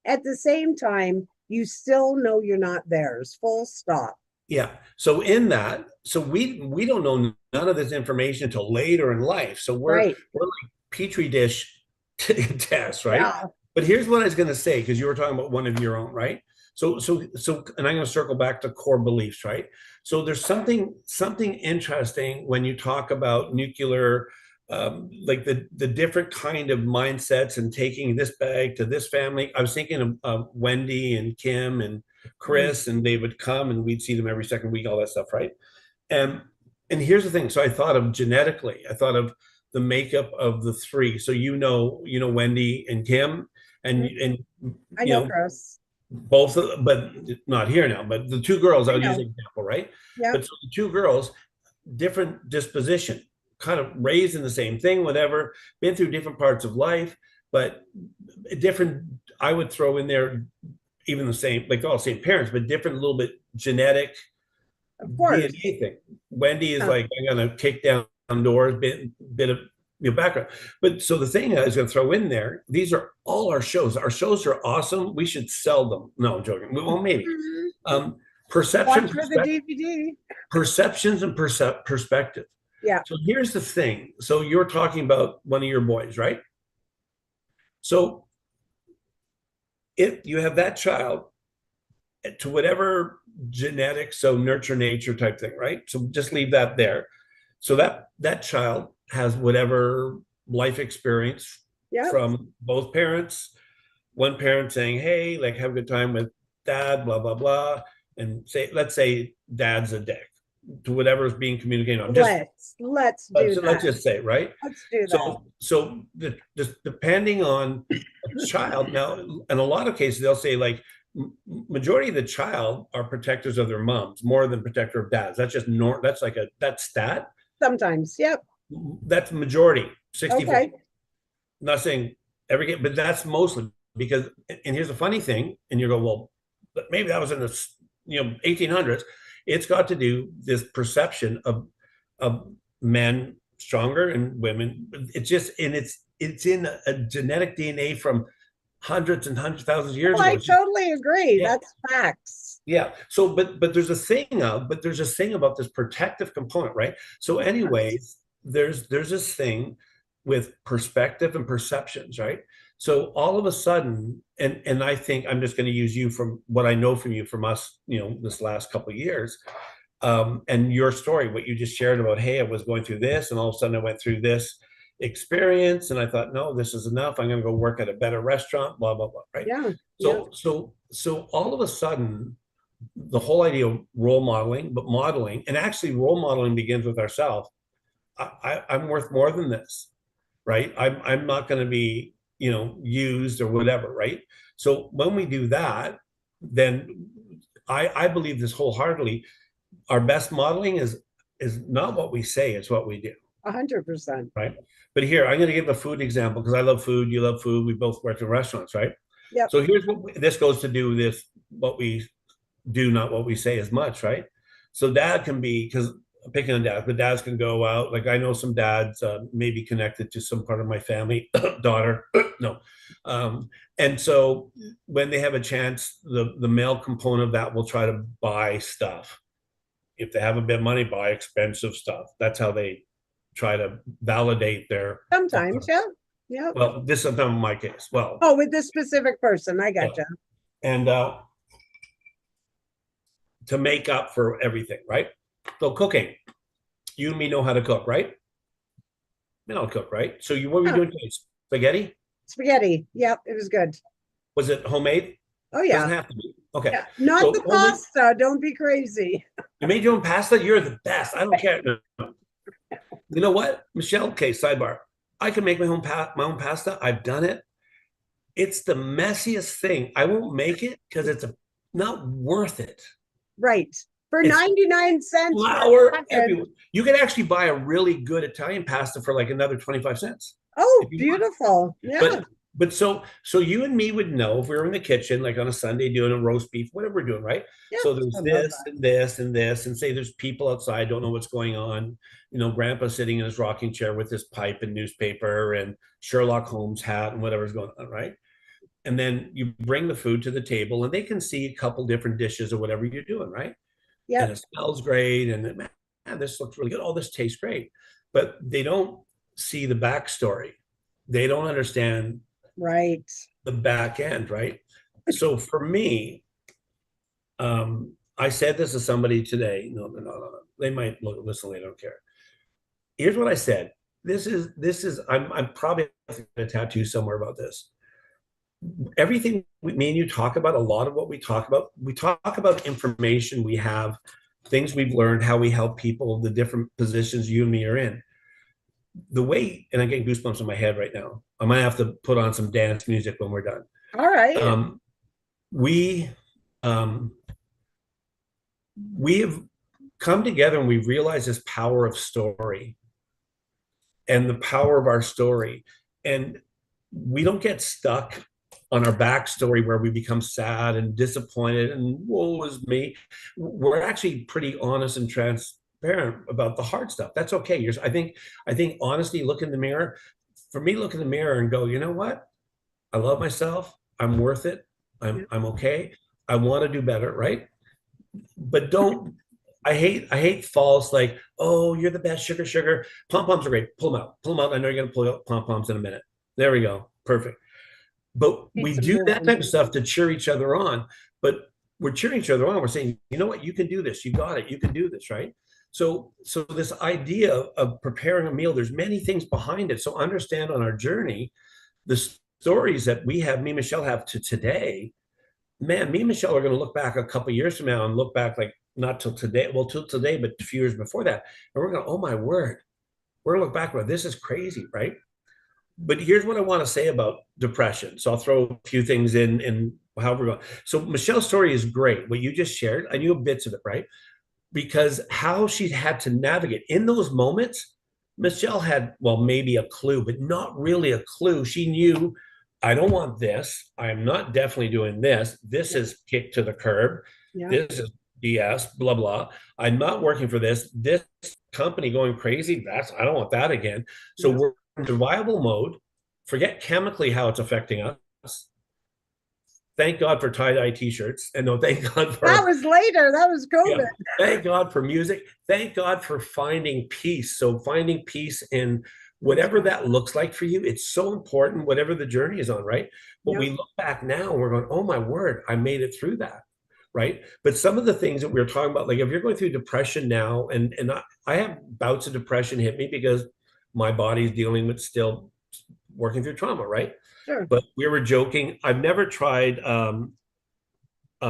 at the same time, you still know you're not theirs, full stop. Yeah. So in that, so we don't know none of this information until later in life. So Right. we're like petri dish tests, right? Yeah. But here's what I was going to say, because you were talking about one of your own, right? And I'm going to circle back to core beliefs, right? So there's something interesting when you talk about nuclear, like the different kind of mindsets and taking this bag to this family. I was thinking of Wendy and Kim and Mm. Chris, and they would come and we'd see them every second week, all that stuff, right? And and here's the thing. So I thought of genetically, I thought of the makeup of the three. So Wendy and Kim, and Mm. and I you know, know Chris. both of, but not here now, but the two girls, I I'll use know. an example, right? Yep. But so the two girls, different disposition, kind of raised in the same thing, whatever, been through different parts of life, but different. I would throw in there even the same, like all same parents, but different, little bit genetic Of course. DNA thing. Wendy is Yeah. like, I'm gonna kick down doors, bit of background. But so the thing I was gonna throw in there, these are all our shows. Our shows are awesome. We should sell them. No, I'm joking. Well, maybe. Mhm. Um, Watch perception, for the perspective, DVD. perceptions, and perspective. Yeah. So here's the thing. So you're talking about one of your boys, right? So if you have that child to whatever genetics, so nurture nature type thing, right? So just leave that there. So that child has whatever life experience Yep. from both parents. One parent saying, "Hey, like have a good time with dad," blah blah blah, and let's say dad's a dick to whatever is being communicated. I'm just Let's do let's that. just say, right? Let's do that. So depending on a child now, in a lot of cases, they'll say like majority of the child are protectors of their moms more than protector of dads. That's just that's like that's stat. Sometimes. Yep. That's majority, 60-40. Okay. I'm not saying every game, but that's mostly because, and here's the funny thing, and you go, well, but maybe that was in the 1800s. It's got to do this perception of men stronger and women. It's just, and it's in a genetic DNA from hundreds and hundreds of thousands of Oh, years ago. I It's just, totally agree. yeah, That's facts. yeah. So, but there's a thing about this protective component, right? So, Yes. anyways, there's this thing with perspective and perceptions, right? So all of a sudden, and I think I'm just going to use you from what I know from you from us, this last couple of years, and your story, what you just shared about, hey, I was going through this, and all of a sudden I went through this experience, and I thought, no, this is enough. I'm going to go work at a better restaurant, blah blah blah, right? Yeah. Yeah. So all of a sudden the whole idea of role modeling, but modeling, and actually role modeling begins with ourselves. I'm worth more than this, right? I'm not going to be, used or whatever, right? So when we do that, then I believe this wholeheartedly. Our best modeling is not what we say, it's what we do, 100%. right? But here, I'm going to give a food example because I love food, you love food, we both work in restaurants, right? Yep. So here's this goes to do this, what we do, not what we say as much, right? So dad can be, because I'm picking on dads, but dads can go out. Like I know some dads maybe connected to some part of my family, daughter, no. And so when they have a chance, the male component of that will try to buy stuff. If they have a bit of money, buy expensive stuff. That's how they try to validate their. Sometimes. Yeah. Yep. Well, this is not my case. Well, Oh, with this specific person. I yeah. gotcha. And to make up for everything, right? So cooking, you and me know how to cook, right? We don't cook, right? So what were you Oh, doing today? Spaghetti? spaghetti. Yep. It was good. Was it homemade? Oh, Doesn't yeah. have to be. Okay. Yeah. Not So the pasta. Don't be crazy. you made your own pasta? You're the best. I don't care. No. You know what, Michelle? Okay, sidebar. I can make my own pasta. I've done it. It's the messiest thing. I won't make it because it's not worth it. Right. For It's 99 cents for a flour packet. everywhere. You can actually buy a really good Italian pasta for like another 25 cents Oh, if you want. beautiful. Yeah. But so you and me would know if we were in the kitchen, like on a Sunday doing a roast beef, whatever we're doing, right? Yeah. So there's I love this that. and this and this, and say there's people outside, don't know what's going on. Grandpa sitting in his rocking chair with his pipe and newspaper and Sherlock Holmes hat and whatever's going on, right? And then you bring the food to the table and they can see a couple different dishes or whatever you're doing, right? And Yep. it smells great, and man, this looks really good. Oh, this tastes great. But they don't see the backstory. They don't understand Right. the back end, right? So for me, I said this to somebody today. No. They might listen. They don't care. Here's what I said. I'm probably going to tattoo somewhere about this. Everything me and you talk about, a lot of what we talk about information we have, things we've learned, how we help people, the different positions you and me are in. The way, and I'm getting goosebumps in my head right now. I might have to put on some dance music when we're done. All right. We um, we have come together and we realize this power of story and the power of our story. And we don't get stuck on our backstory where we become sad and disappointed and woe is me. We're actually pretty honest and transparent about the hard stuff. That's okay. I think honesty, look in the mirror. For me, look in the mirror and go, you know what? I love myself. I'm worth it. I'm okay. I want to do better, right? But don't. I hate false like, oh, you're the best, sugar. Pom poms are great. Pull them out. Pull them out. I know you're gonna pull out pom poms in a minute. There we go. Perfect. But Need we some do that type movement. of stuff to cheer each other on. But we're cheering each other on. We're saying, you know what, you can do this. You got it. You can do this, right? So this idea of preparing a meal, there's many things behind it. So understand on our journey, the stories that we have, me and Michelle have to today. Man, me and Michelle are going to look back a couple of years from now and look back like not till today, well, till today, but a few years before that, and we're going, oh my word, we're going to look back and go, this is crazy, right? But here's what I want to say about depression. So I'll throw a few things in how we're going. So Michelle's story is great. What you just shared, I knew bits of it, right? because how she had to navigate in those moments. Michelle had, well, maybe a clue, but not really a clue. She knew, I don't want this. I am not definitely doing this. This Yeah. is kicked to the curb. Yeah. This is BS, blah, blah. I'm not working for this. This company going crazy. I don't want that again. So Yeah. we're in survival mode. Forget chemically how it's affecting us. Thank God for tie-dye t-shirts. And no, thank God That for, was later. That was yeah, COVID. thank God for music. Thank God for finding peace. So finding peace in That's whatever right. that looks like for you, it's so important, whatever the journey is on, right? But Yeah. we look back now and we're going, oh my word, I made it through that. Right. But some of the things that we were talking about, like if you're going through depression now, and I have bouts of depression hit me because my body's dealing with still working through trauma, right? Sure. But we were joking. I've never tried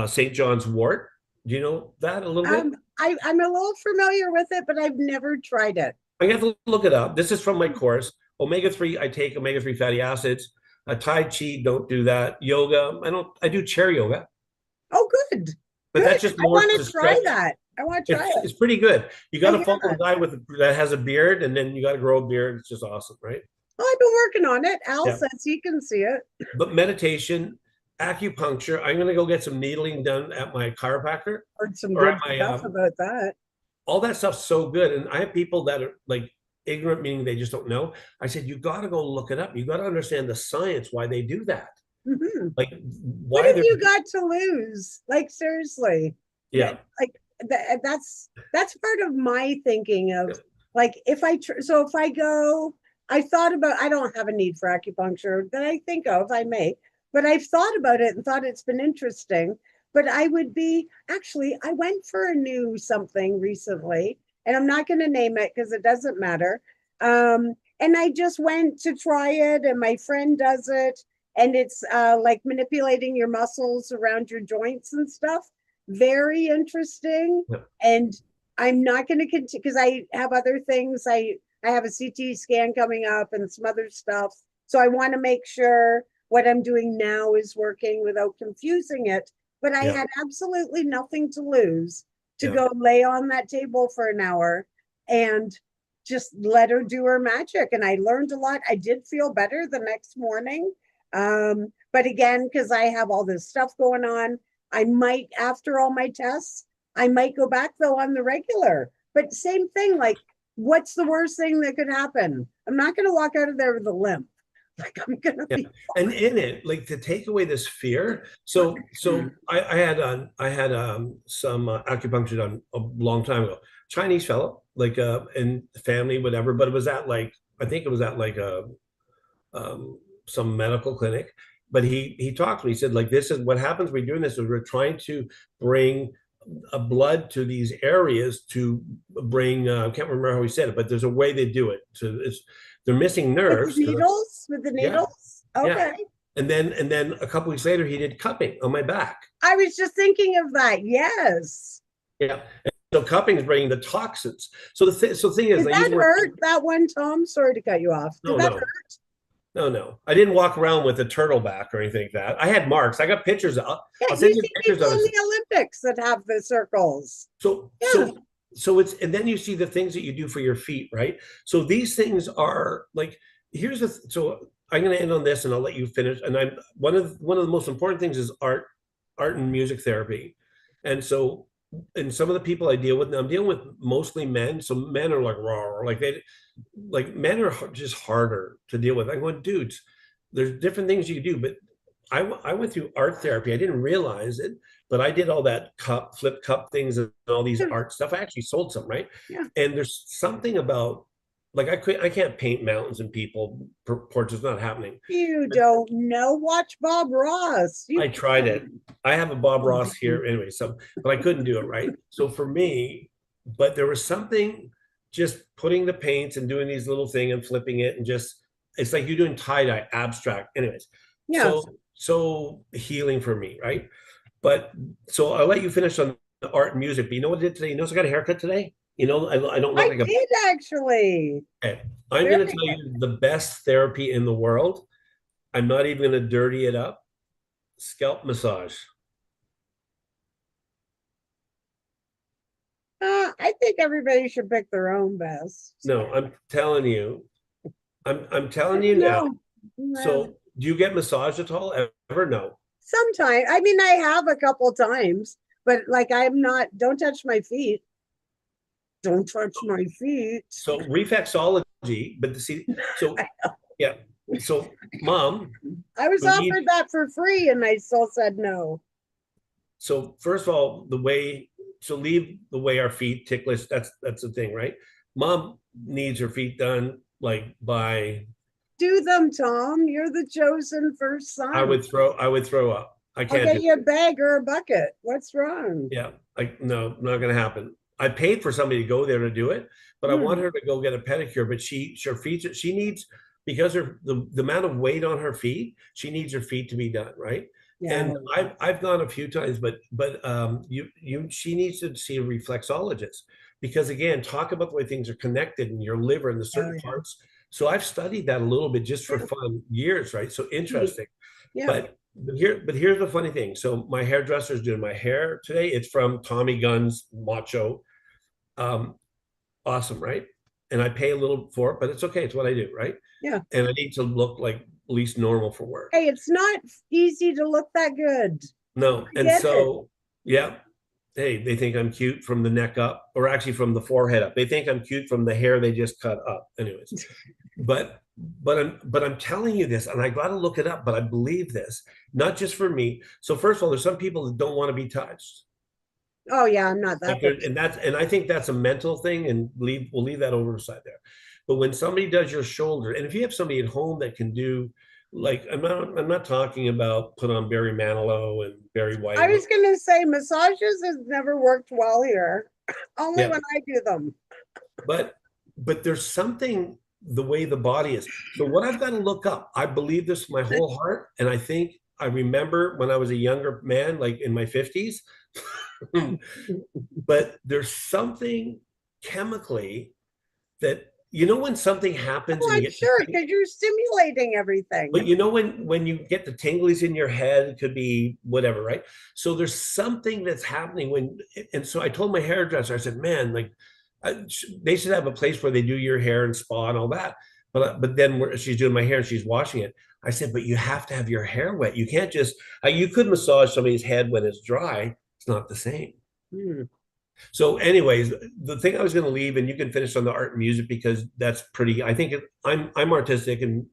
St. John's wort. Do you know that a little bit? I'm a little familiar with it, but I've never tried it. I have to look it up. This is from my course. Omega-3, I take omega-3 fatty acids. Tai Chi, don't do that. Yoga, I don't, I do chair yoga, Oh, good. but Good. that's just I more want to to try stretch. that. I want to try it. It's pretty good. You got I to hear follow a that. guy that has a beard, and then you got to grow a beard. It's just awesome, right? Well, I've been working on it. Al Yeah. says he can see it. But meditation, acupuncture. I'm gonna go get some needling done at my chiropractor Heard some or at good my stuff about that. all that stuff's so good. And I have people that are like ignorant, meaning they just don't know. I said, you got to go look it up. You got to understand the science, why they do that. Hmm. Like What why have they're, you got to lose? Like seriously, yeah. like that's part of my thinking of Yeah. like if I go, I thought about I don't have a need for acupuncture that I think of. I may, but I've thought about it and thought it's been interesting. But I would be actually I went for a new something recently, and I'm not going to name it because it doesn't matter. And I just went to try it, and my friend does it, and it's like manipulating your muscles around your joints and stuff. Very interesting. Yeah. And I'm not going to continue because I have other things. I have a CT scan coming up and some other stuff. So I want to make sure what I'm doing now is working without confusing it. But I Yeah. had absolutely nothing to lose to Yeah. go lay on that table for an hour and just let her do her magic. And I learned a lot. I did feel better the next morning. But again, because I have all this stuff going on, I might, after all my tests, I might go back though on the regular. But same thing, like, what's the worst thing that could happen? I'm not going to walk out of there with a limp. Like, I'm going to Yeah. be And in it, like to take away this fear. So I had some acupuncture done a long time ago. Chinese fellow, like in family, whatever, but it was at like I think it was at like a um, some medical clinic. But he talked to me. He said, like, this is what happens. We're doing this is we're trying to bring a blood to these areas to bring. I can't remember how he said it, but there's a way they do it. So it's they're missing with the nerves because needles, with the yeah, needles. yeah. Okay. And then a couple weeks later, he did cupping on my back. I was just thinking of that. Yes. Yeah. And so cupping is bringing the toxins. So the thing is, Did I use that the word hurt that one, Tom? Sorry to cut you off. Did no, that no. No, no. I didn't walk around with a turtle back or anything like that. I had marks. I got pictures. Yeah, I'll you send you see pictures people of in it. the Olympics that have the circles. So, Yeah. so, so it's, and then you see the things that you do for your feet, right? So these things are like, so I'm going to end on this and I'll let you finish. And I'm one of the most important things is art and music therapy. And so, and some of the people I deal with, I'm dealing with mostly men. So men are like raw, like men are just harder to deal with. I'm going, dudes, there's different things you can do, but I went through art therapy. I didn't realize it, but I did all that flip cup things and all these Yeah. art stuff. I actually sold some, right? Yeah. And there's something about like I can't paint mountains and people portraits not happening. You don't know. Watch Bob Ross. You I tried it. can. I have a Bob Ross here anyway, so but I couldn't do it right. So for me, but there was something just putting the paints and doing these little thing and flipping it and just it's like you're doing tie-dye abstract. Anyways, Yes. so healing for me, right? But so I'll let you finish on the art and music. But you know what I did today? You notice I got a haircut today? You know, I don't look I like a did actually. okay. I'm Very gonna tell good. you the best therapy in the world. I'm not even gonna dirty it up. Scalp massage. Ah, I think everybody should pick their own best. No, I'm telling you, I'm telling you now. No, no. So do you get massage at all? Ever? No. Sometimes, I mean, I have a couple times, but like I'm not, don't touch my feet. Don't touch my feet. So reflexology, but see, so yeah. So mom, I was you need offered that for free and I still said no. so first of all, so leave the way our feet ticklish. That's the thing, right? Mom needs her feet done like by Do them, Tom. You're the chosen first son. I would throw up. I I'll can't get do you a it. bag or a bucket. What's wrong? Yeah, no, not gonna happen. I paid for somebody to go there to do it, but I want Hmm. her to go get a pedicure. But her feet, she needs because the amount of weight on her feet, she needs her feet to be done, right? Yeah. And I've gone a few times, but you she needs to see a reflexologist because again, talk about the way things are connected in your liver and the Oh, certain yeah. parts. So I've studied that a little bit just for Yeah. fun, years, right? So interesting. Yeah. But here's the funny thing. So my hairdresser's doing my hair today. It's from Tommy Gunn's Macho. Um, awesome, right? And I pay a little for it, but it's okay. It's what I do, right? Yeah. And I need to look like at least normal for work. Hey, it's not easy to look that good. No, I and get it. so yeah, hey, they think I'm cute from the neck up, or actually from the forehead up. They think I'm cute from the hair they just cut up. Anyways, but I'm telling you this, and I got to look it up, but I believe this, not just for me. So first of all, there's some people that don't want to be touched. Oh, yeah, I'm not that Like there, person. and I think that's a mental thing, and we'll leave that over the side there. But when somebody does your shoulder, and if you have somebody at home that can do, like I'm not talking about put on Barry Manilow and Barry I White. was going to say massages has never worked well here, only Yeah, when I do them. but there's something the way the body is. So what I've got to look up, I believe this with my whole heart, and I think I remember when I was a younger man, like in my 50s. But there's something chemically that when something happens Oh, and you I'm get sure because you're stimulating everything. but when you get the tinglies in your head, it could be whatever, right? So there's something that's happening and so I told my hairdresser, I said, man, like they should have a place where they do your hair and spa and all that. But then she's doing my hair and she's washing it. I said, but you have to have your hair wet. You can't just you could massage somebody's head when it's dry. It's not the same. Hmm. So, anyways, the thing I was going to leave, and you can finish on the art and music because that's pretty. I think I'm artistic in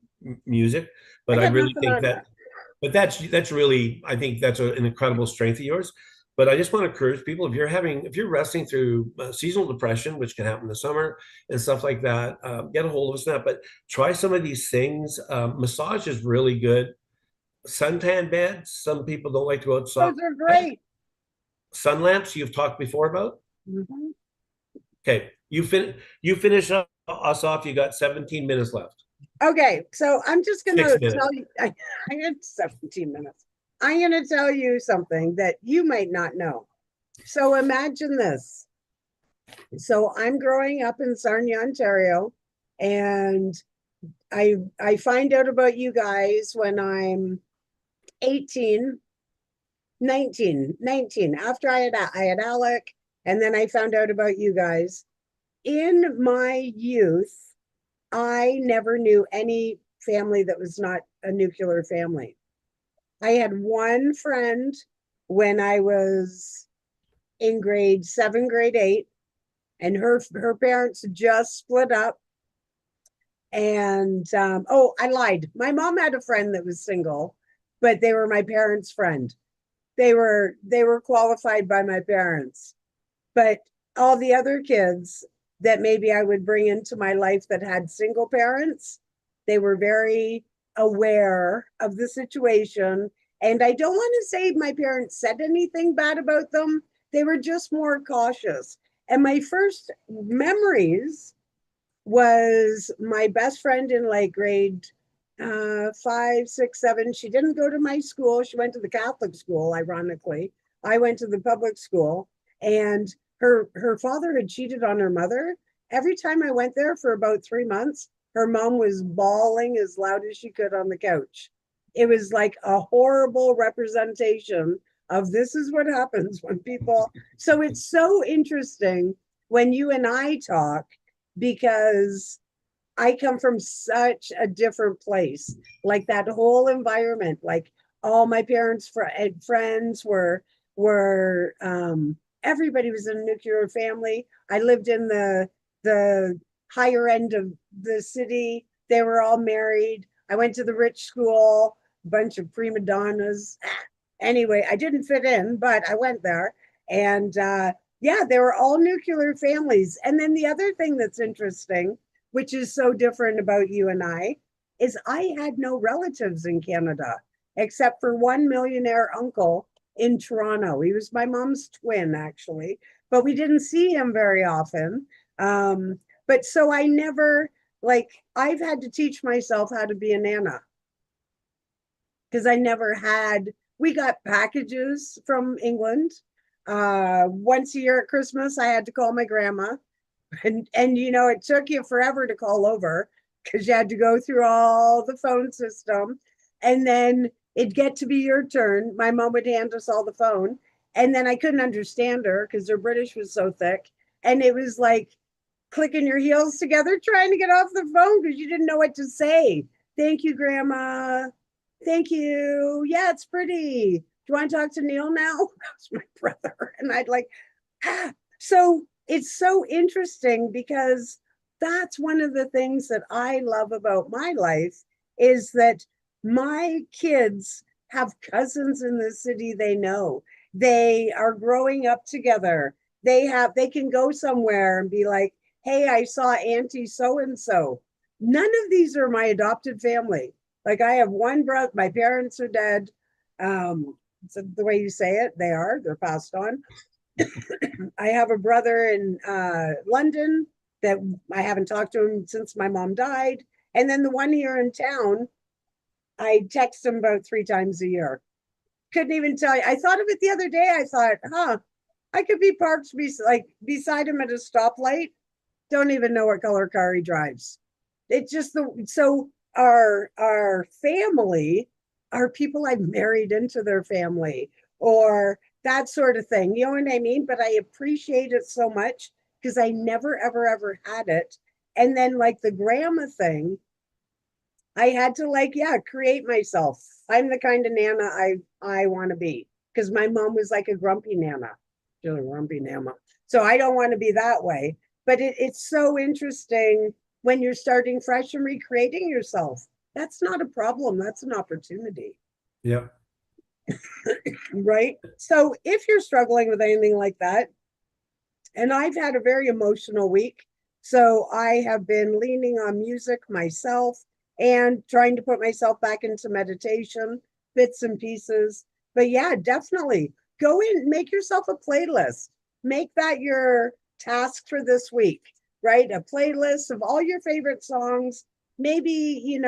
music, I but I got really nothing think on that. that, but that's really, I think that's an incredible strength of yours. But I just want to encourage people if you're wrestling through seasonal depression, which can happen in the summer and stuff like that, get a hold of us now. But try some of these things. Massage is really good. Suntan beds. Some people don't like to go outside. Those are great. Sun lamps. You've talked before about. Mhm. Okay, you finish us off. You got 17 minutes left. Okay, so I'm just going to 6 minutes. tell you, I had 17 minutes. I'm going to tell you something that you might not know. So imagine this. So I'm growing up in Sarnia, Ontario, and I find out about you guys when I'm 18, 19 after I had Alec, and then I found out about you guys. In my youth, I never knew any family that was not a nuclear family. I had one friend when I was in grade 7, grade 8, and her parents just split up. And oh, I lied. My mom had a friend that was single, but they were my parents' friend. They were qualified by my parents. But all the other kids that maybe I would bring into my life that had single parents, they were very aware of the situation. And I don't want to say my parents said anything bad about them. They were just more cautious. And my first memories was my best friend in like grade 5, 6, 7. She didn't go to my school. She went to the Catholic school, ironically. I went to the public school, and her father had cheated on her mother. Every time I went there for about 3 months, her mom was bawling as loud as she could on the couch. It was like a horrible representation of this is what happens when people. So it's so interesting when you and I talk because I come from such a different place. Like that whole environment, like all my parents' friends were everybody was in a nuclear family. I lived in the higher end of the city. They were all married. I went to the rich school, a bunch of prima donnas. Anyway, I didn't fit in, but I went there. And yeah, they were all nuclear families. And then the other thing that's interesting, which is so different about you and I, is I had no relatives in Canada except for one millionaire uncle in Toronto. He was my mom's twin, actually, but we didn't see him very often. But so I never, like, I've had to teach myself how to be a nana because I never had, we got packages from England. Once a year at Christmas, I had to call my grandma. And you know, it took you forever to call over because you had to go through all the phone system. And then it'd get to be your turn. My mom would hand us all the phone. And then I couldn't understand her because her British was so thick. And it was like clicking your heels together trying to get off the phone because you didn't know what to say. Thank you, Grandma. Thank you. Yeah, it's pretty. Do you want to talk to Neil now? That was my brother. And I'd like, ah. So it's so interesting because that's one of the things that I love about my life is that my kids have cousins in the city they know. They are growing up together. They can go somewhere and be like, "Hey, I saw Auntie so and so." None of these are my adopted family. Like I have one brother, my parents are dead. So the way you say it, they're passed on. I have a brother in London that I haven't talked to him since my mom died. And then the one here in town, I text him about 3 times a year. Couldn't even tell you. I thought of it the other day. I thought, I could be parked beside him at a stoplight. Don't even know what color car he drives. It's just so our family are people I've married into their family or that sort of thing. You know what I mean? But I appreciate it so much because I never, ever, ever had it. And then like the grandma thing, I had to like, yeah, create myself. I'm the kind of nana I want to be because my mom was like a grumpy nana, really grumpy nana. So I don't want to be that way. But it's so interesting when you're starting fresh and recreating yourself. That's not a problem. That's an opportunity. Yeah. Right. So if you're struggling with anything like that, and I've had a very emotional week, so I have been leaning on music myself and trying to put myself back into meditation, bits and pieces. But yeah, definitely go in, make yourself a playlist. Make that your task for this week, right? A playlist of all your favorite songs. Maybe,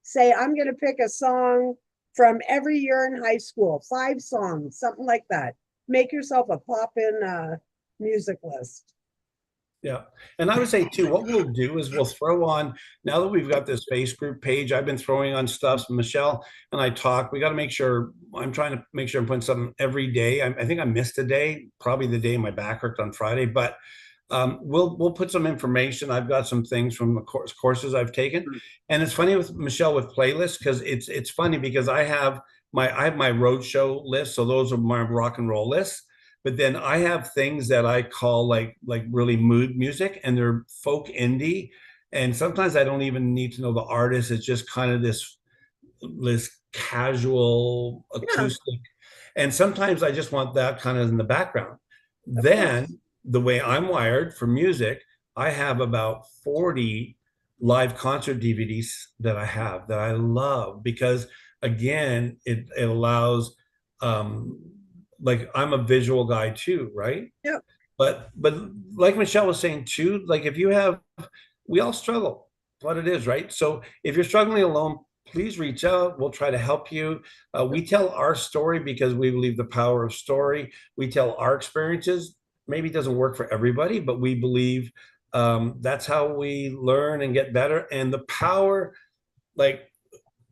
say, I'm going to pick a song from every year in high school, 5 songs, something like that. Make yourself a pop-in music list. Yeah. And I would say too, what we'll do is we'll throw on, now that we've got this Facebook page, I've been throwing on stuff. So Michelle and I talk. We got to make sure, I'm trying to make sure I'm putting something every day. I think I missed a day, probably the day my back hurt on Friday, but we'll put some information. I've got some things from the courses I've taken. And it's funny with Michelle with playlists because it's funny because I have my road show list. So those are my rock and roll lists. But then I have things that I call like really mood music, and they're folk indie. And sometimes I don't even need to know the artist. It's just kind of this casual Yeah, acoustic. And sometimes I just want that kind of in the background. of Then course. the way I'm wired for music, I have about 40 live concert DVDs that I have that I love because again, it allows um like I'm a visual guy too, right? Yep. But like Michelle was saying too, like if you have, we all struggle, what it is, right? So if you're struggling alone, please reach out. We'll try to help you. We tell our story because we believe the power of story. We tell our experiences. Maybe it doesn't work for everybody, but we believe that's how we learn and get better. And the power, like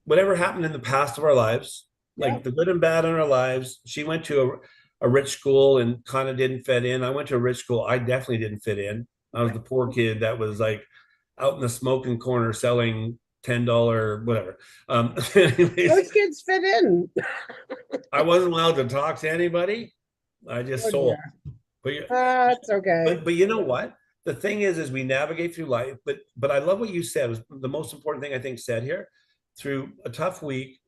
whatever happened in the past of our lives, like Yep. the good and bad in our lives, she went to a rich school and kind of didn't fit in. I went to a rich school. I definitely didn't fit in. I was the poor kid that was like out in the smoking corner selling $10 whatever. Anyways, Those kids fit in. I wasn't allowed to talk to anybody. I just Oh sold. dear. But It's okay. but you know what? The thing is we navigate through life. But I love what you said. It was the most important thing I think said here. Through a tough week,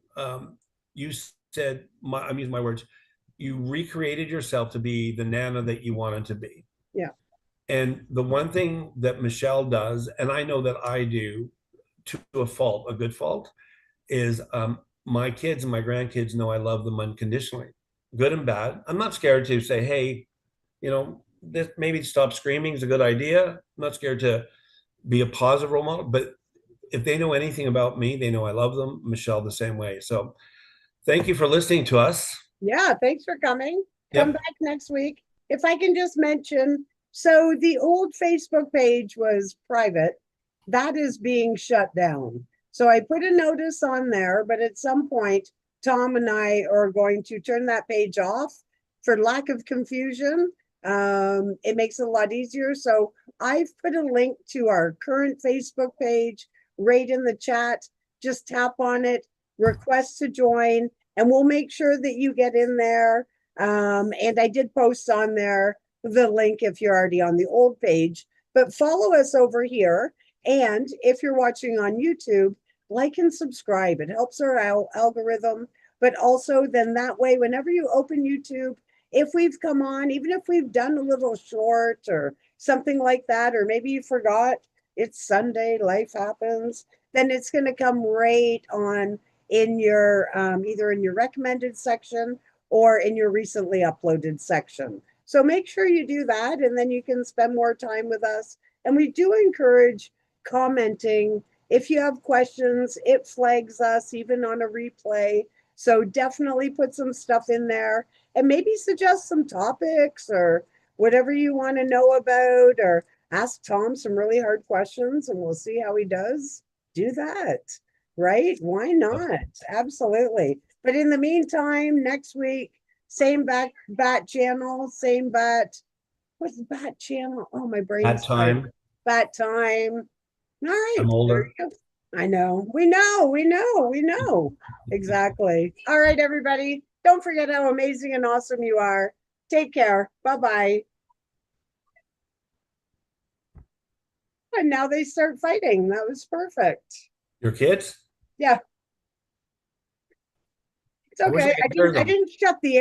you said, I'm using my words. You recreated yourself to be the Nana that you wanted to be. Yeah. And the one thing that Michelle does, and I know that I do to a fault, a good fault, is my kids and my grandkids know I love them unconditionally, good and bad. I'm not scared to say, hey, this maybe stop screaming is a good idea. I'm not scared to be a positive role model, but if they know anything about me, they know I love them. Michelle, the same way. So thank you for listening to us. Yeah, thanks for coming. Come Yep. back next week. If I can just mention, so the old Facebook page was private. That is being shut down. So I put a notice on there, but at some point, Tom and I are going to turn that page off for lack of confusion. It makes it a lot easier. So I've put a link to our current Facebook page right in the chat. Just tap on it, request to join, and we'll make sure that you get in there. And I did post on there the link if you're already on the old page, but follow us over here. And if you're watching on YouTube, like and subscribe. It helps our algorithm, but also then that way, whenever you open YouTube, if we've come on, even if we've done a little short or something like that, or maybe you forgot it's Sunday, life happens, then it's going to come right on in your either in your recommended section or in your recently uploaded section. So make sure you do that, and then you can spend more time with us. And we do encourage commenting. If you have questions, it flags us even on a replay. So definitely put some stuff in there and maybe suggest some topics or whatever you want to know about, or ask Tom some really hard questions and we'll see how he does. Do that, right? Why not? Absolutely. But in the meantime, next week, same bat channel, same bat. What's the bat channel? Oh, my That brain's fried. time, Bat time. All right. I'm There older. you go. I know. We know. Exactly. All right, everybody. Don't forget how amazing and awesome you are. Take care. Bye bye. And now they start fighting. That was perfect. Your kids? Yeah, it's I wish I okay. could hear I them. didn't shut the air.